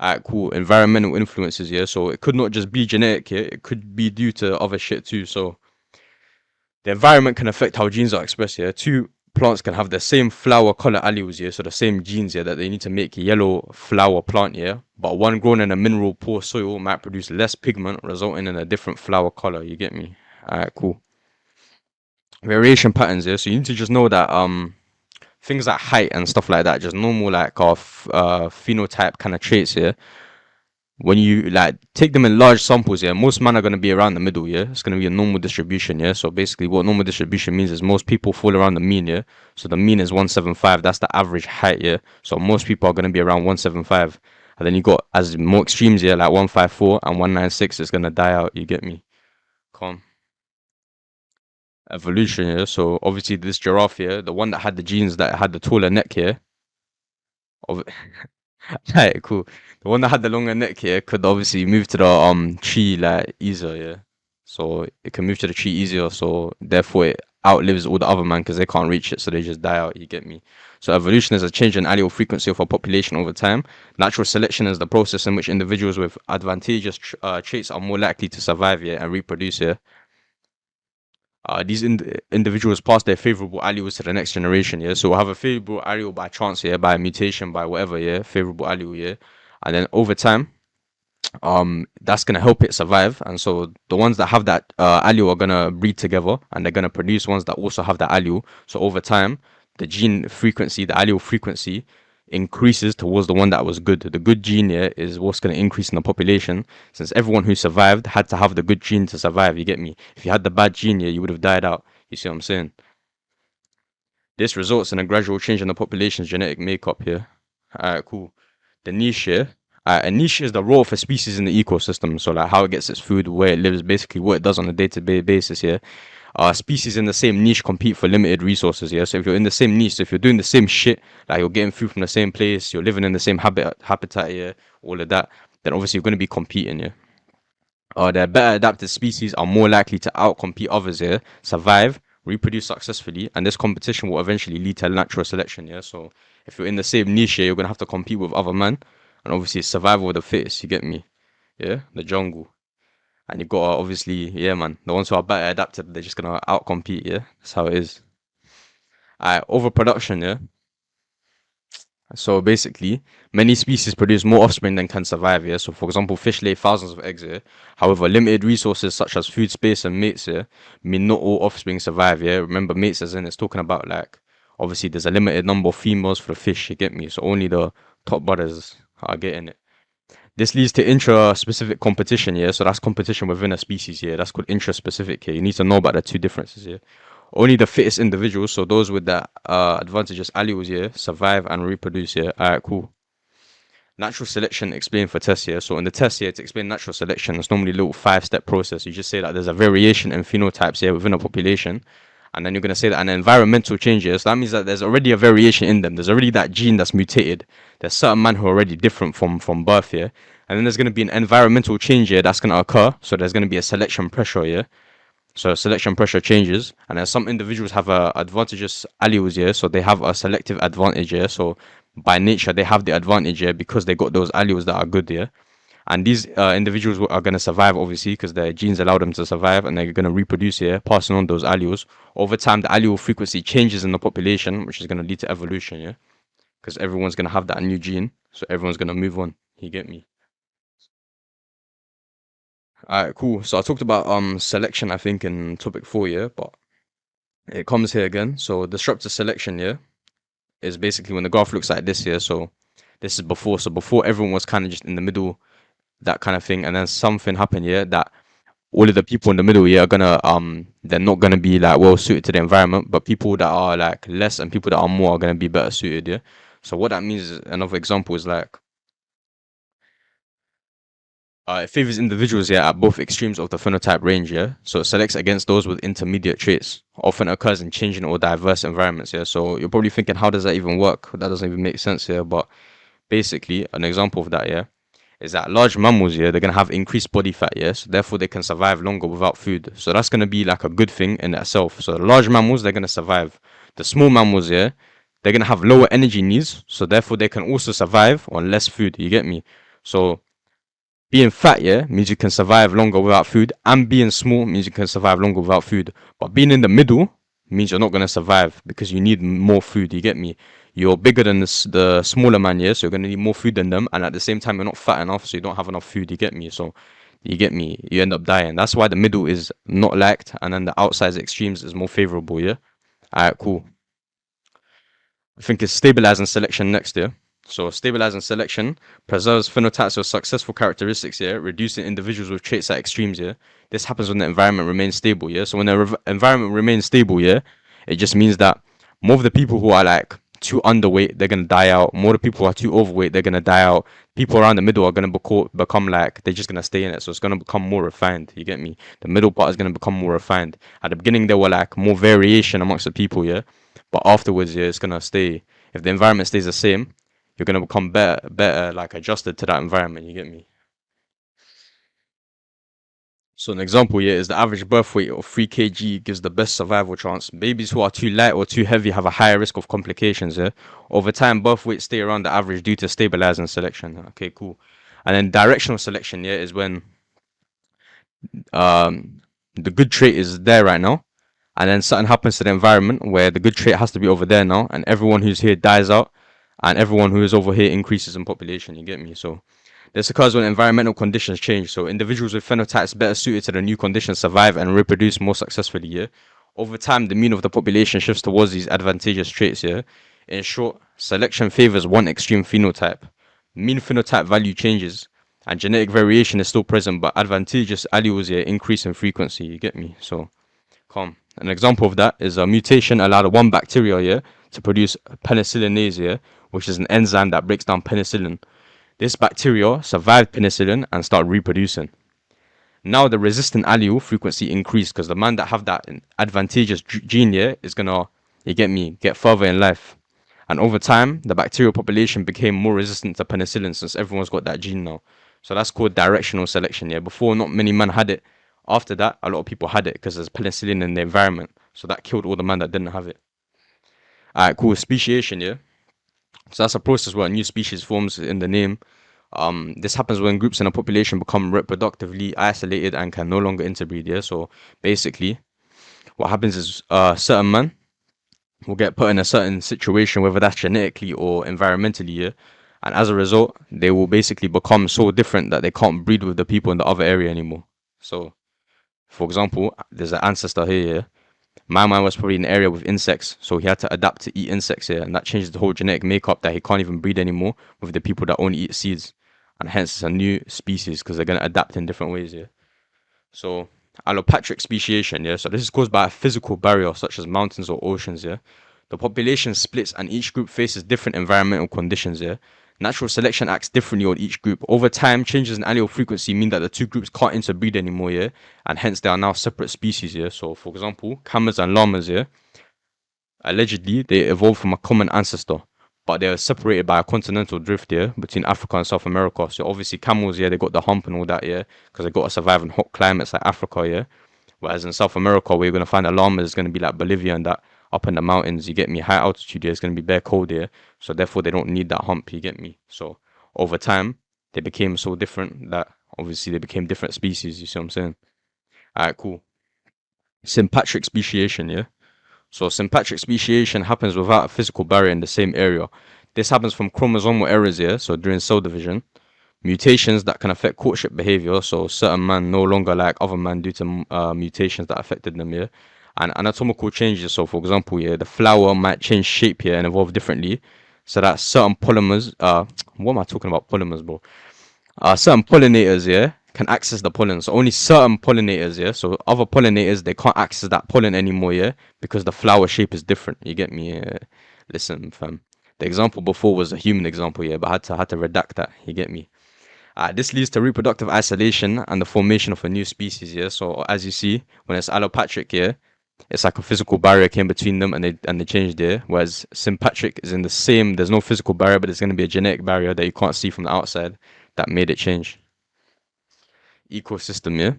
Alright, cool. Environmental influences, yeah. So it could not just be genetic, yeah. It could be due to other shit too. So the environment can affect how genes are expressed. Yeah, two plants can have the same flower color alleles. Yeah, so the same genes. Yeah, that they need to make a yellow flower plant. Yeah, but one grown in a mineral poor soil might produce less pigment, resulting in a different flower color. You get me? Alright, cool. Variation patterns, yeah. So you need to just know that things like height and stuff like that, just normal like phenotype kind of traits, yeah. When you like take them in large samples, yeah, most men are gonna be around the middle, yeah. It's gonna be a normal distribution, yeah. So basically, what normal distribution means is most people fall around the mean, yeah. So the mean is 175. That's the average height, yeah. So most people are gonna be around 175, and then you got as more extremes, yeah, like 154 and 196 is gonna die out. You get me? Calm. Evolution, yeah. So obviously this giraffe here, the one that had the genes that had the taller neck here, of right, cool. The one that had the longer neck here could obviously move to the tree like easier, yeah. So it can move to the tree easier, so therefore it outlives all the other man because they can't reach it, so they just die out. You get me? So evolution is a change in allele frequency of a population over time. Natural selection is the process in which individuals with advantageous traits are more likely to survive, yeah, and reproduce, yeah. These individuals pass their favorable alleles to the next generation, yeah. So we'll have a favorable allele by chance, yeah, by mutation, by whatever, yeah, favorable allele, yeah. And then over time, that's gonna help it survive. And so the ones that have that allele are gonna breed together, and they're gonna produce ones that also have that allele. So over time, the gene frequency, the allele frequency, increases towards the one that was good. The good gene here is what's going to increase in the population, since everyone who survived had to have the good gene to survive. You get me? If you had the bad gene here, you would have died out. You see what I'm saying? This results in a gradual change in the population's genetic makeup here. Alright, cool. The niche here. A niche is the role of a species in the ecosystem. So like how it gets its food, where it lives, basically what it does on a day-to-day basis here. Species in the same niche compete for limited resources. Yeah, so if you're in the same niche, so if you're doing the same shit, like you're getting food from the same place, you're living in the same habitat, yeah, all of that, then obviously you're going to be competing. Yeah, the better adapted species are more likely to outcompete others here, survive, reproduce successfully, and this competition will eventually lead to natural selection. Yeah, so if you're in the same niche here, you're gonna have to compete with other men, and obviously it's survival of the fittest. You get me? Yeah, the jungle. And you got obviously, yeah, man. The ones who are better adapted, they're just gonna outcompete. Yeah, that's how it is. Overproduction. Yeah. So basically, many species produce more offspring than can survive. Yeah. So for example, fish lay thousands of eggs. Yeah. However, limited resources such as food, space, and mates. Yeah, mean not all offspring survive. Yeah. Remember, mates as in it's talking about like obviously there's a limited number of females for the fish. You get me? So only the top brothers are getting it. This leads to intra-specific competition, yeah. So that's competition within a species, yeah. That's called intra-specific here. You need to know about the two differences here. Only the fittest individuals, so those with the advantageous alleles, yeah, survive and reproduce, yeah. Alright, cool. Natural selection explained for tests here. So in the test here, to explain natural selection, it's normally a little 5-step process. You just say that there's a variation in phenotypes here within a population, and then you're going to say that an environmental change here. So that means that there's already a variation in them. There's already that gene that's mutated. There's certain men who are already different from birth here. And then there's going to be an environmental change here that's going to occur. So there's going to be a selection pressure here. So selection pressure changes, and then some individuals have advantageous alleles here, so they have a selective advantage here. So by nature, they have the advantage here because they got those alleles that are good here. And these individuals are going to survive, obviously, because their genes allow them to survive, and they're going to reproduce here, passing on those alleles. Over time, the allele frequency changes in the population, which is going to lead to evolution, yeah? Because everyone's going to have that new gene, so everyone's going to move on. You get me? Alright, cool. So I talked about selection, I think, in topic 4, yeah, but it comes here again. So disruptive selection, yeah, is basically when the graph looks like this here. So this is before. So before everyone was kind of just in the middle, that kind of thing, and then something happened, yeah, that all of the people in the middle, yeah, are gonna they're not gonna be like well suited to the environment, but people that are like less and people that are more are gonna be better suited, yeah. So what that means is another example is like it favors individuals, yeah, at both extremes of the phenotype range, yeah. So it selects against those with intermediate traits. Often occurs in changing or diverse environments, yeah. So you're probably thinking, how does that even work? That doesn't even make sense here. But basically, an example of that, yeah, is that large mammals, yeah, they're gonna have increased body fat, yeah. So therefore, they can survive longer without food. So that's gonna be like a good thing in itself. So the large mammals, they're gonna survive. The small mammals, yeah, they're gonna have lower energy needs. So therefore, they can also survive on less food. You get me? So being fat, yeah, means you can survive longer without food, and being small means you can survive longer without food. But being in the middle means you're not gonna survive because you need more food. You get me? You're bigger than the smaller man, yeah, so you're gonna need more food than them, and at the same time, you're not fat enough, so you don't have enough food. You get me? So You get me? You end up dying. That's why the middle is not liked, and then the outside extremes is more favorable. Yeah. Alright, cool. I think it's stabilizing selection next year. So stabilizing selection preserves phenotypes with successful characteristics here, reducing individuals with traits at extremes here. This happens when the environment remains stable, yeah. So when the environment remains stable, yeah, it just means that more of the people who are like too underweight, they're gonna die out. More of the people who are too overweight, they're gonna die out. People around the middle are gonna become like they're just gonna stay in it. So it's gonna become more refined. You get me? The middle part is gonna become more refined. At the beginning, there were like more variation amongst the people, yeah. But afterwards, yeah, it's gonna stay. If the environment stays the same, you're gonna become better, like adjusted to that environment. You get me? So an example here is the average birth weight of 3 kg gives the best survival chance. Babies who are too light or too heavy have a higher risk of complications. Yeah, over time, birth weights stay around the average due to stabilizing selection. Okay, cool. And then directional selection, yeah, is when um the good trait is there right now, and then something happens to the environment where the good trait has to be over there now, and everyone who's here dies out, and everyone who is over here increases in population. You get me? So this occurs when environmental conditions change. So individuals with phenotypes better suited to the new conditions survive and reproduce more successfully. Yeah. Over time, the mean of the population shifts towards these advantageous traits. Yeah. In short, selection favors one extreme phenotype. Mean phenotype value changes, and genetic variation is still present, but advantageous alleles here increase in frequency. You get me? So calm. An example of that is a mutation allowed one bacteria here to produce penicillinase here, which is an enzyme that breaks down penicillin. This bacteria survived penicillin and started reproducing. Now the resistant allele frequency increased because the man that have that advantageous gene here is gonna, you get me, get further in life. And over time, the bacterial population became more resistant to penicillin since everyone's got that gene now. So that's called directional selection. Yeah, before not many men had it. After that, a lot of people had it because there's penicillin in the environment. So that killed all the men that didn't have it. Alright, cool. Speciation, yeah. So that's a process where a new species forms in the name. This happens when groups in a population become reproductively isolated and can no longer interbreed. Yeah. So basically, what happens is certain men will get put in a certain situation, whether that's genetically or environmentally. Yeah. And as a result, they will basically become so different that they can't breed with the people in the other area anymore. So, for example, there's an ancestor here. Yeah? My man was probably in an area with insects, so he had to adapt to eat insects here, and that changed the whole genetic makeup that he can't even breed anymore with the people that only eat seeds, and hence it's a new species because they're gonna adapt in different ways here. So allopatric speciation, yeah. So this is caused by a physical barrier such as mountains or oceans, yeah. The population splits and each group faces different environmental conditions, yeah. Natural selection acts differently on each group. Over time, changes in allele frequency mean that the two groups can't interbreed anymore, yeah, and hence they are now separate species, yeah. So, for example, camels and llamas, yeah, allegedly they evolved from a common ancestor, but they are separated by a continental drift, yeah, between Africa and South America. So obviously, camels, yeah, they got the hump and all that, yeah, because they got to survive in hot climates like Africa, yeah. Whereas in South America, where you're gonna find a llama is gonna be like Bolivia and that up in the mountains. You get me? High altitude here, it's gonna be bare cold here, so therefore they don't need that hump. You get me? So over time, they became so different that obviously they became different species. You see what I'm saying? Alright, cool. Sympatric speciation, yeah. So sympatric speciation happens without a physical barrier in the same area. This happens from chromosomal errors here, so during cell division, mutations that can affect courtship behavior. So certain men no longer like other men due to mutations that affected them here, and anatomical changes. So for example, here the flower might change shape here and evolve differently, so that certain polymers. What am I talking about? Polymers, bro. Certain pollinators, yeah, can access the pollen. So only certain pollinators, yeah. So other pollinators they can't access that pollen anymore, yeah, because the flower shape is different. You get me? Listen, fam. The example before was a human example, yeah, but I had to redact that. You get me? This leads to reproductive isolation and the formation of a new species. Yeah. So as you see, when it's allopatric, yeah, it's like a physical barrier came between them and they changed there. Whereas sympatric is in the same. There's no physical barrier, but there's going to be a genetic barrier that you can't see from the outside that made it change. Ecosystem, yeah.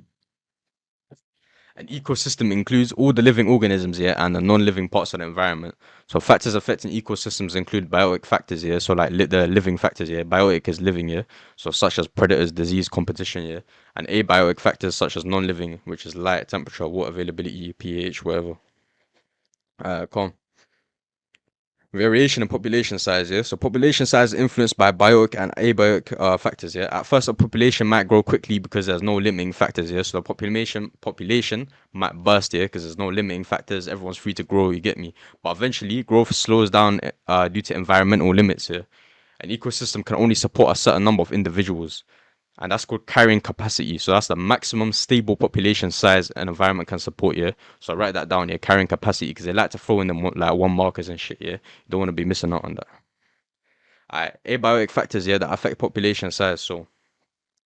An ecosystem includes all the living organisms here and the non-living parts of the environment. So factors affecting ecosystems include biotic factors here. So like the living factors here. Biotic is living here. So such as predators, disease, competition here. And abiotic factors such as non-living, which is light, temperature, water availability, pH, whatever. Calm. Variation in population size, yeah. So population size is influenced by biotic and abiotic factors, yeah. At first, a population might grow quickly because there's no limiting factors, yeah. So the population might burst, yeah, because there's no limiting factors. Everyone's free to grow. You get me? But eventually, growth slows down due to environmental limits, yeah. An ecosystem can only support a certain number of individuals, and that's called carrying capacity. So that's the maximum stable population size an environment can support. Yeah. So write that down. Yeah, carrying capacity because they like to throw in them like one markers and shit. Yeah, you don't want to be missing out on that. Alright, abiotic factors. Yeah, that affect population size. So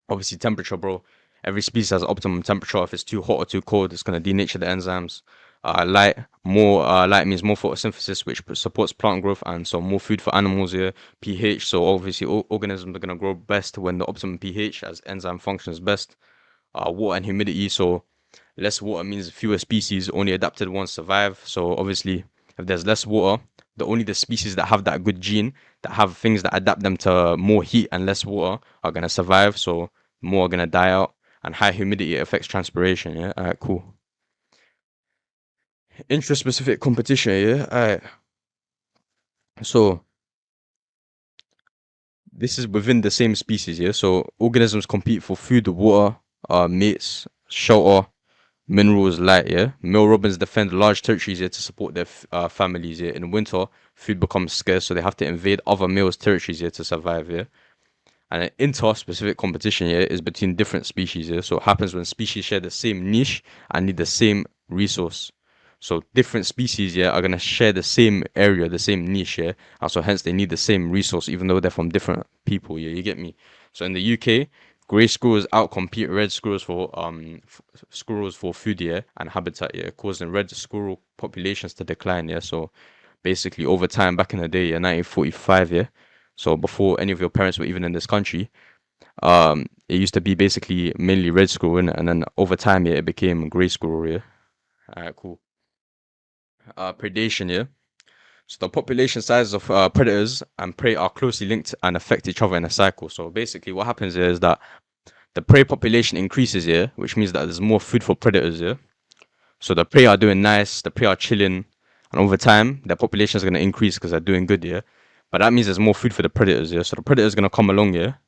obviously temperature, bro. Every species has optimum temperature. If it's too hot or too cold, it's gonna denature the enzymes. Light, more light means more photosynthesis, which supports plant growth, and so more food for animals here. pH, so obviously organisms are gonna grow best when the optimum pH as enzyme functions best. Water and humidity, so less water means fewer species, only adapted ones survive. So obviously, if there's less water, only the species that have that good gene, that have things that adapt them to more heat and less water, are gonna survive. So more are gonna die out. And high humidity affects transpiration. Yeah. Alright. Cool. Intraspecific competition. Yeah. Alright. So this is within the same species. Yeah. So organisms compete for food, water, mates, shelter, minerals, light, yeah. Male robins defend large territories here to support their families here. In winter, food becomes scarce, so they have to invade other males' territories here to survive, yeah. And an inter-specific competition here is between different species here. So it happens when species share the same niche and need the same resource. So different species here are gonna share the same area, the same niche here, and so hence they need the same resource, even though they're from different people. Yeah, you get me. So in the UK, grey squirrels outcompete red squirrels for squirrels for food, yeah, and habitat, yeah, causing red squirrel populations to decline. Yeah, so basically over time, back in the day, yeah, 1945, yeah. So before any of your parents were even in this country, it used to be basically mainly red squirrel, innit? And then over time, yeah, it became grey squirrel. Yeah. Alright, cool. Predation, yeah. So the population sizes of predators and prey are closely linked and affect each other in a cycle. So basically, what happens is that the prey population increases here, which means that there's more food for predators here. So the prey are doing nice, the prey are chilling, and over time, their population is going to increase because they're doing good here. But that means there's more food for the predators here. So the predator is going to come along here,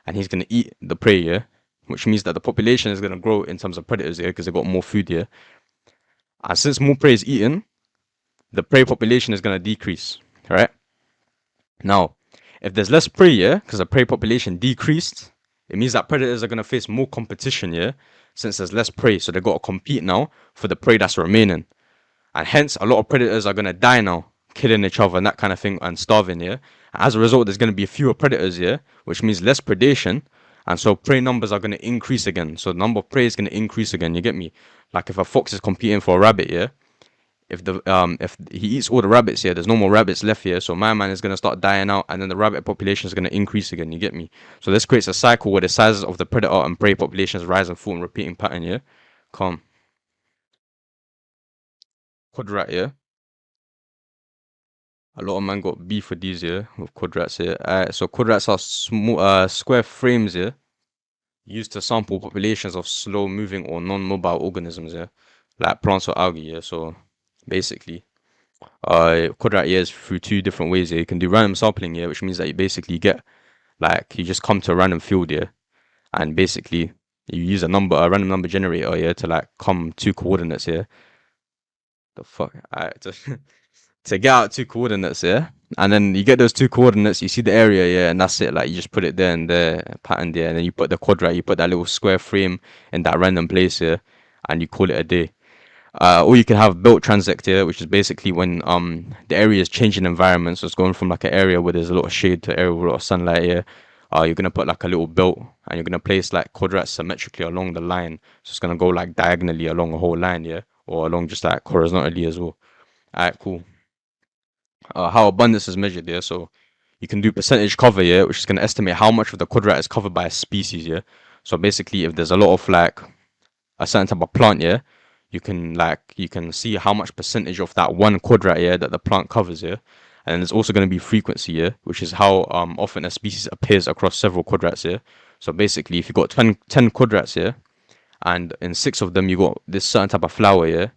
and he's going to eat the prey here, which means that the population is going to grow in terms of predators here because they got more food here. And since more prey is eaten, the prey population is going to decrease, right? Now, if there's less prey here, because the prey population decreased, it means that predators are going to face more competition here, since there's less prey. So they got to compete now for the prey that's remaining. And hence, a lot of predators are going to die now, killing each other and that kind of thing, and starving here. And as a result, there's going to be fewer predators here, which means less predation. And so prey numbers are going to increase again. So the number of prey is going to increase again. You get me? Like if a fox is competing for a rabbit, yeah, if he eats all the rabbits here, there's no more rabbits left here, so my man is gonna start dying out, and then the rabbit population is gonna increase again. You get me? So this creates a cycle where the sizes of the predator and prey populations rise and fall in repeating pattern. Yeah, calm. Quadrat. Yeah, a lot of man got beef with these here with quadrats here. So quadrats are small, square frames here used to sample populations of slow-moving or non-mobile organisms. Yeah, like plants or algae. Yeah, so basically. Quadrat years through two different ways here. You can do random sampling here, which means that you basically get like you just come to a random field here, and basically you use a random number generator here to like come two coordinates here. The fuck, alright, to get out two coordinates here, and then you get those two coordinates. You see the area, yeah, and that's it. Like you just put it there and there, pattern there, and then you put the quadrat, you put that little square frame in that random place here, and you call it a day. Or you can have built transect here, which is basically when the area is changing environment. So it's going from like an area where there's a lot of shade to an area with a lot of sunlight here. You're gonna put like a little belt, and you're gonna place like quadrats symmetrically along the line. So it's gonna go like diagonally along a whole line, yeah, or along just like horizontally as well. Alright, cool. How abundance is measured there. So you can do percentage cover, yeah, which is gonna estimate how much of the quadrat is covered by a species, yeah. So basically, if there's a lot of like a certain type of plant, yeah, you can see how much percentage of that one quadrat here that the plant covers here. And there's also going to be frequency here, which is how often a species appears across several quadrats here. So basically, if you've got 10 quadrats here, and in 6 of them you got this certain type of flower here,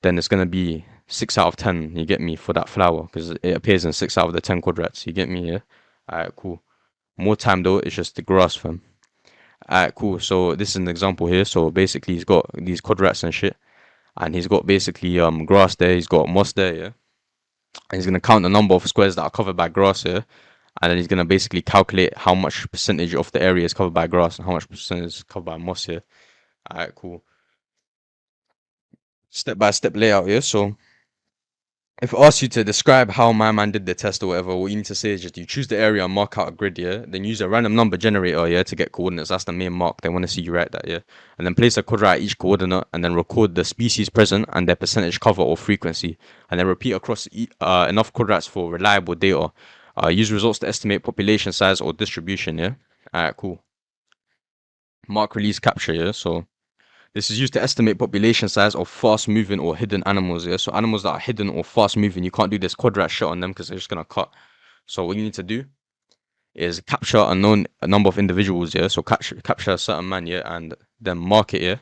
then it's going to be 6 out of 10, you get me, for that flower, because it appears in 6 out of the 10 quadrats, you get me, yeah? Alright, cool. More time though, it's just the grass, fam. Alright, cool. So this is an example here. So basically he's got these quadrats and shit. And he's got basically grass there, he's got moss there, yeah? And he's gonna count the number of squares that are covered by grass here. And then he's gonna basically calculate how much percentage of the area is covered by grass and how much percentage is covered by moss here. Alright, cool. Step by step layout here. So if it asks you to describe how my man did the test or whatever, what you need to say is just you choose the area and mark out a grid, yeah? Then use a random number generator, yeah, to get coordinates. That's the main mark. They want to see you write that, yeah? And then place a quadrat at each coordinate and then record the species present and their percentage cover or frequency. And then repeat across enough quadrats for reliable data. Use results to estimate population size or distribution, yeah? Alright, cool. Mark, release, capture, yeah? So this is used to estimate population size of fast-moving or hidden animals, yeah? So animals that are hidden or fast-moving, you can't do this quadrat shot on them because they're just going to cut. So what you need to do is capture a number of individuals, yeah? So capture a certain man, yeah? And then mark it, yeah?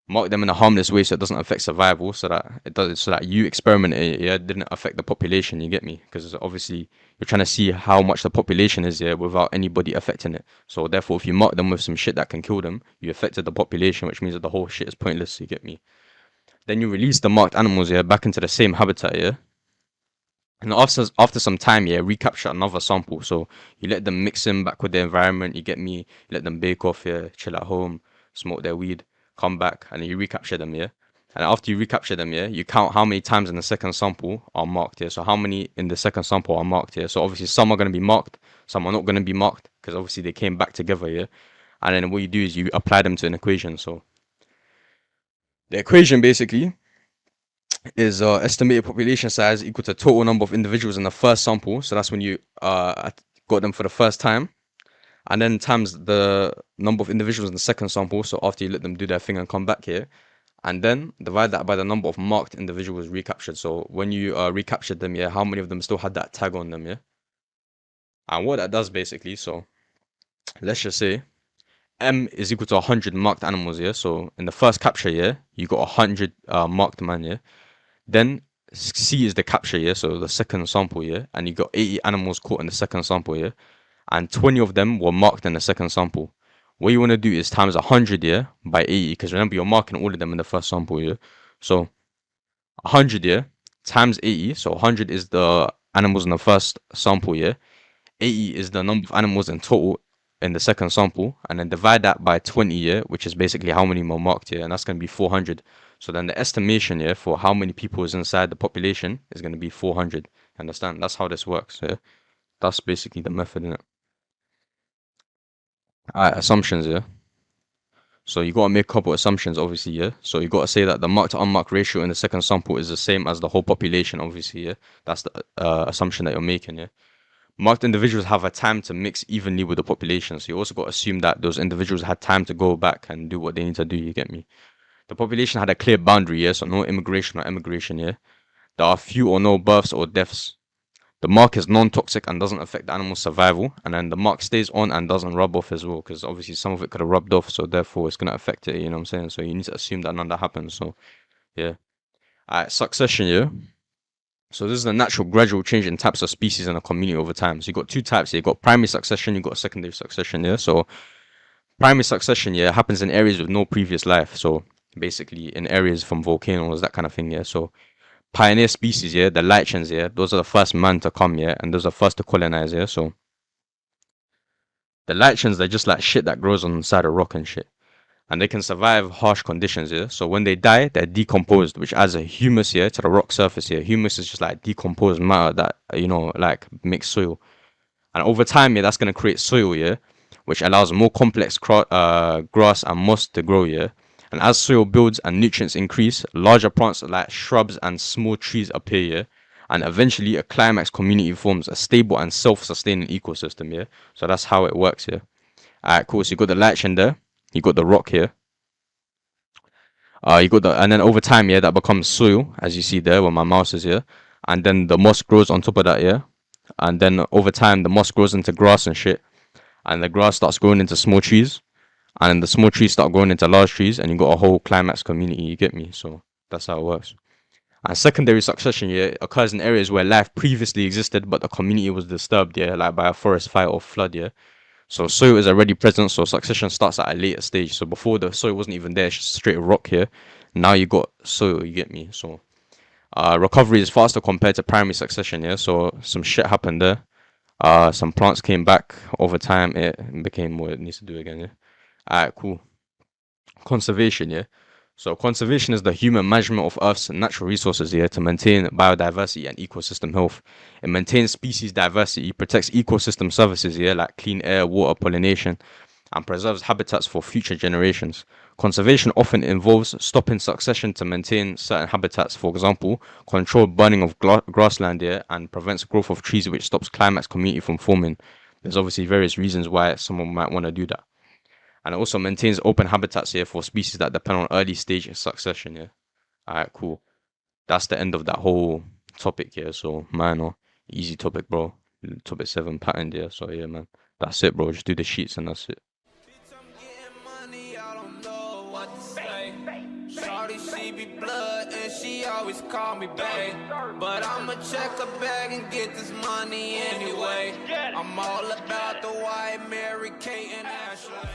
Mark them in a harmless way so it doesn't affect survival, so that you experiment it, yeah, didn't affect the population, you get me? Because obviously you're trying to see how much the population is, yeah, without anybody affecting it. So therefore, if you mark them with some shit that can kill them, you affected the population, which means that the whole shit is pointless, you get me? Then you release the marked animals, yeah, back into the same habitat, yeah. And after some time, yeah, recapture another sample. So you let them mix in back with the environment, you get me? You let them bake off, yeah, chill at home, smoke their weed, come back, and then you recapture them, yeah. And after you recapture them, yeah, you count how many times in the second sample are marked, yeah. So how many in the second sample are marked, yeah. So obviously some are going to be marked, some are not going to be marked, because obviously they came back together, yeah. And then what you do is you apply them to an equation. So the equation basically is estimated population size equal to total number of individuals in the first sample. So that's when you got them for the first time. And then times the number of individuals in the second sample. So after you let them do their thing and come back here. And then divide that by the number of marked individuals recaptured. So when you recaptured them, yeah, how many of them still had that tag on them, yeah? And what that does basically, so let's just say M is equal to 100 marked animals, yeah? So in the first capture, yeah, you got 100 marked man, yeah? Then C is the capture, yeah, so the second sample, yeah, and you got 80 animals caught in the second sample, yeah, and 20 of them were marked in the second sample. What you want to do is times 100, yeah, by 80, because remember you're marking all of them in the first sample, yeah. So 100, yeah, times 80, so 100 is the animals in the first sample, yeah. 80 is the number of animals in total in the second sample, and then divide that by 20, yeah, which is basically how many more marked, yeah, and that's going to be 400. So then the estimation, yeah, for how many people is inside the population is going to be 400. Understand? That's how this works, yeah. That's basically the method, innit? Alright, assumptions, yeah. So you got to make a couple assumptions, obviously, yeah. So you got to say that the marked to unmarked ratio in the second sample is the same as the whole population, obviously, yeah. That's the assumption that you're making, yeah. Marked individuals have a time to mix evenly with the population. So you also got to assume that those individuals had time to go back and do what they need to do, you get me? The population had a clear boundary, yeah, so no immigration or emigration, yeah. There are few or no births or deaths. The mark is non-toxic and doesn't affect the animal's survival. And then the mark stays on and doesn't rub off as well, because obviously some of it could have rubbed off, so therefore it's going to affect it, you know what I'm saying? So you need to assume that none of that happens, so yeah. Alright, succession, yeah. So this is the natural gradual change in types of species in a community over time. So you got two types here. You got primary succession, you got secondary succession, yeah. So primary succession, yeah, happens in areas with no previous life. So basically in areas from volcanoes, that kind of thing, yeah. So pioneer species, yeah, the lichens, yeah, those are the first man to come, yeah, and those are first to colonize, yeah. So the lichens, they're just like shit that grows on the side of rock and shit. And they can survive harsh conditions, yeah. So when they die, they're decomposed, which adds a humus, yeah, to the rock surface, yeah. Humus is just like decomposed matter that, you know, like makes soil. And over time, yeah, that's gonna create soil, yeah, which allows more complex grass and moss to grow, yeah. And as soil builds and nutrients increase, larger plants like shrubs and small trees appear, yeah. And eventually a climax community forms, a stable and self-sustaining ecosystem, yeah. So that's how it works, yeah. Alright, cool. So you got the lichen there, you got the rock here. You got the, and then over time, yeah, that becomes soil, as you see there where my mouse is here. And then the moss grows on top of that, yeah. And then over time, the moss grows into grass and shit. And the grass starts growing into small trees. And then the small trees start growing into large trees. And you got a whole climax community, you get me? So that's how it works. And secondary succession, yeah, occurs in areas where life previously existed, but the community was disturbed, yeah, like by a forest fire or flood, yeah. So soil is already present, so succession starts at a later stage. So before the soil wasn't even there, it's just straight rock here. Now you got soil, you get me? So recovery is faster compared to primary succession, yeah. So some shit happened there. Some plants came back over time, it became what it needs to do again, yeah. Alright, cool. Conservation, yeah. So conservation is the human management of Earth's natural resources here to maintain biodiversity and ecosystem health. It maintains species diversity, protects ecosystem services here like clean air, water, pollination, and preserves habitats for future generations. Conservation often involves stopping succession to maintain certain habitats, for example, controlled burning of grassland here and prevents growth of trees, which stops climax community from forming. There's obviously various reasons why someone might want to do that. And it also maintains open habitats here for species that depend on early stage succession. Yeah. Alright, cool. That's the end of that whole topic here. So, man, easy topic, bro. Topic 7 patterned here. So, yeah, man. That's it, bro. Just do the sheets and that's it. She be blood and she always call me babe. But I'ma check her bag and get this money anyway. I'm all about the white Mary Kate and Ashley.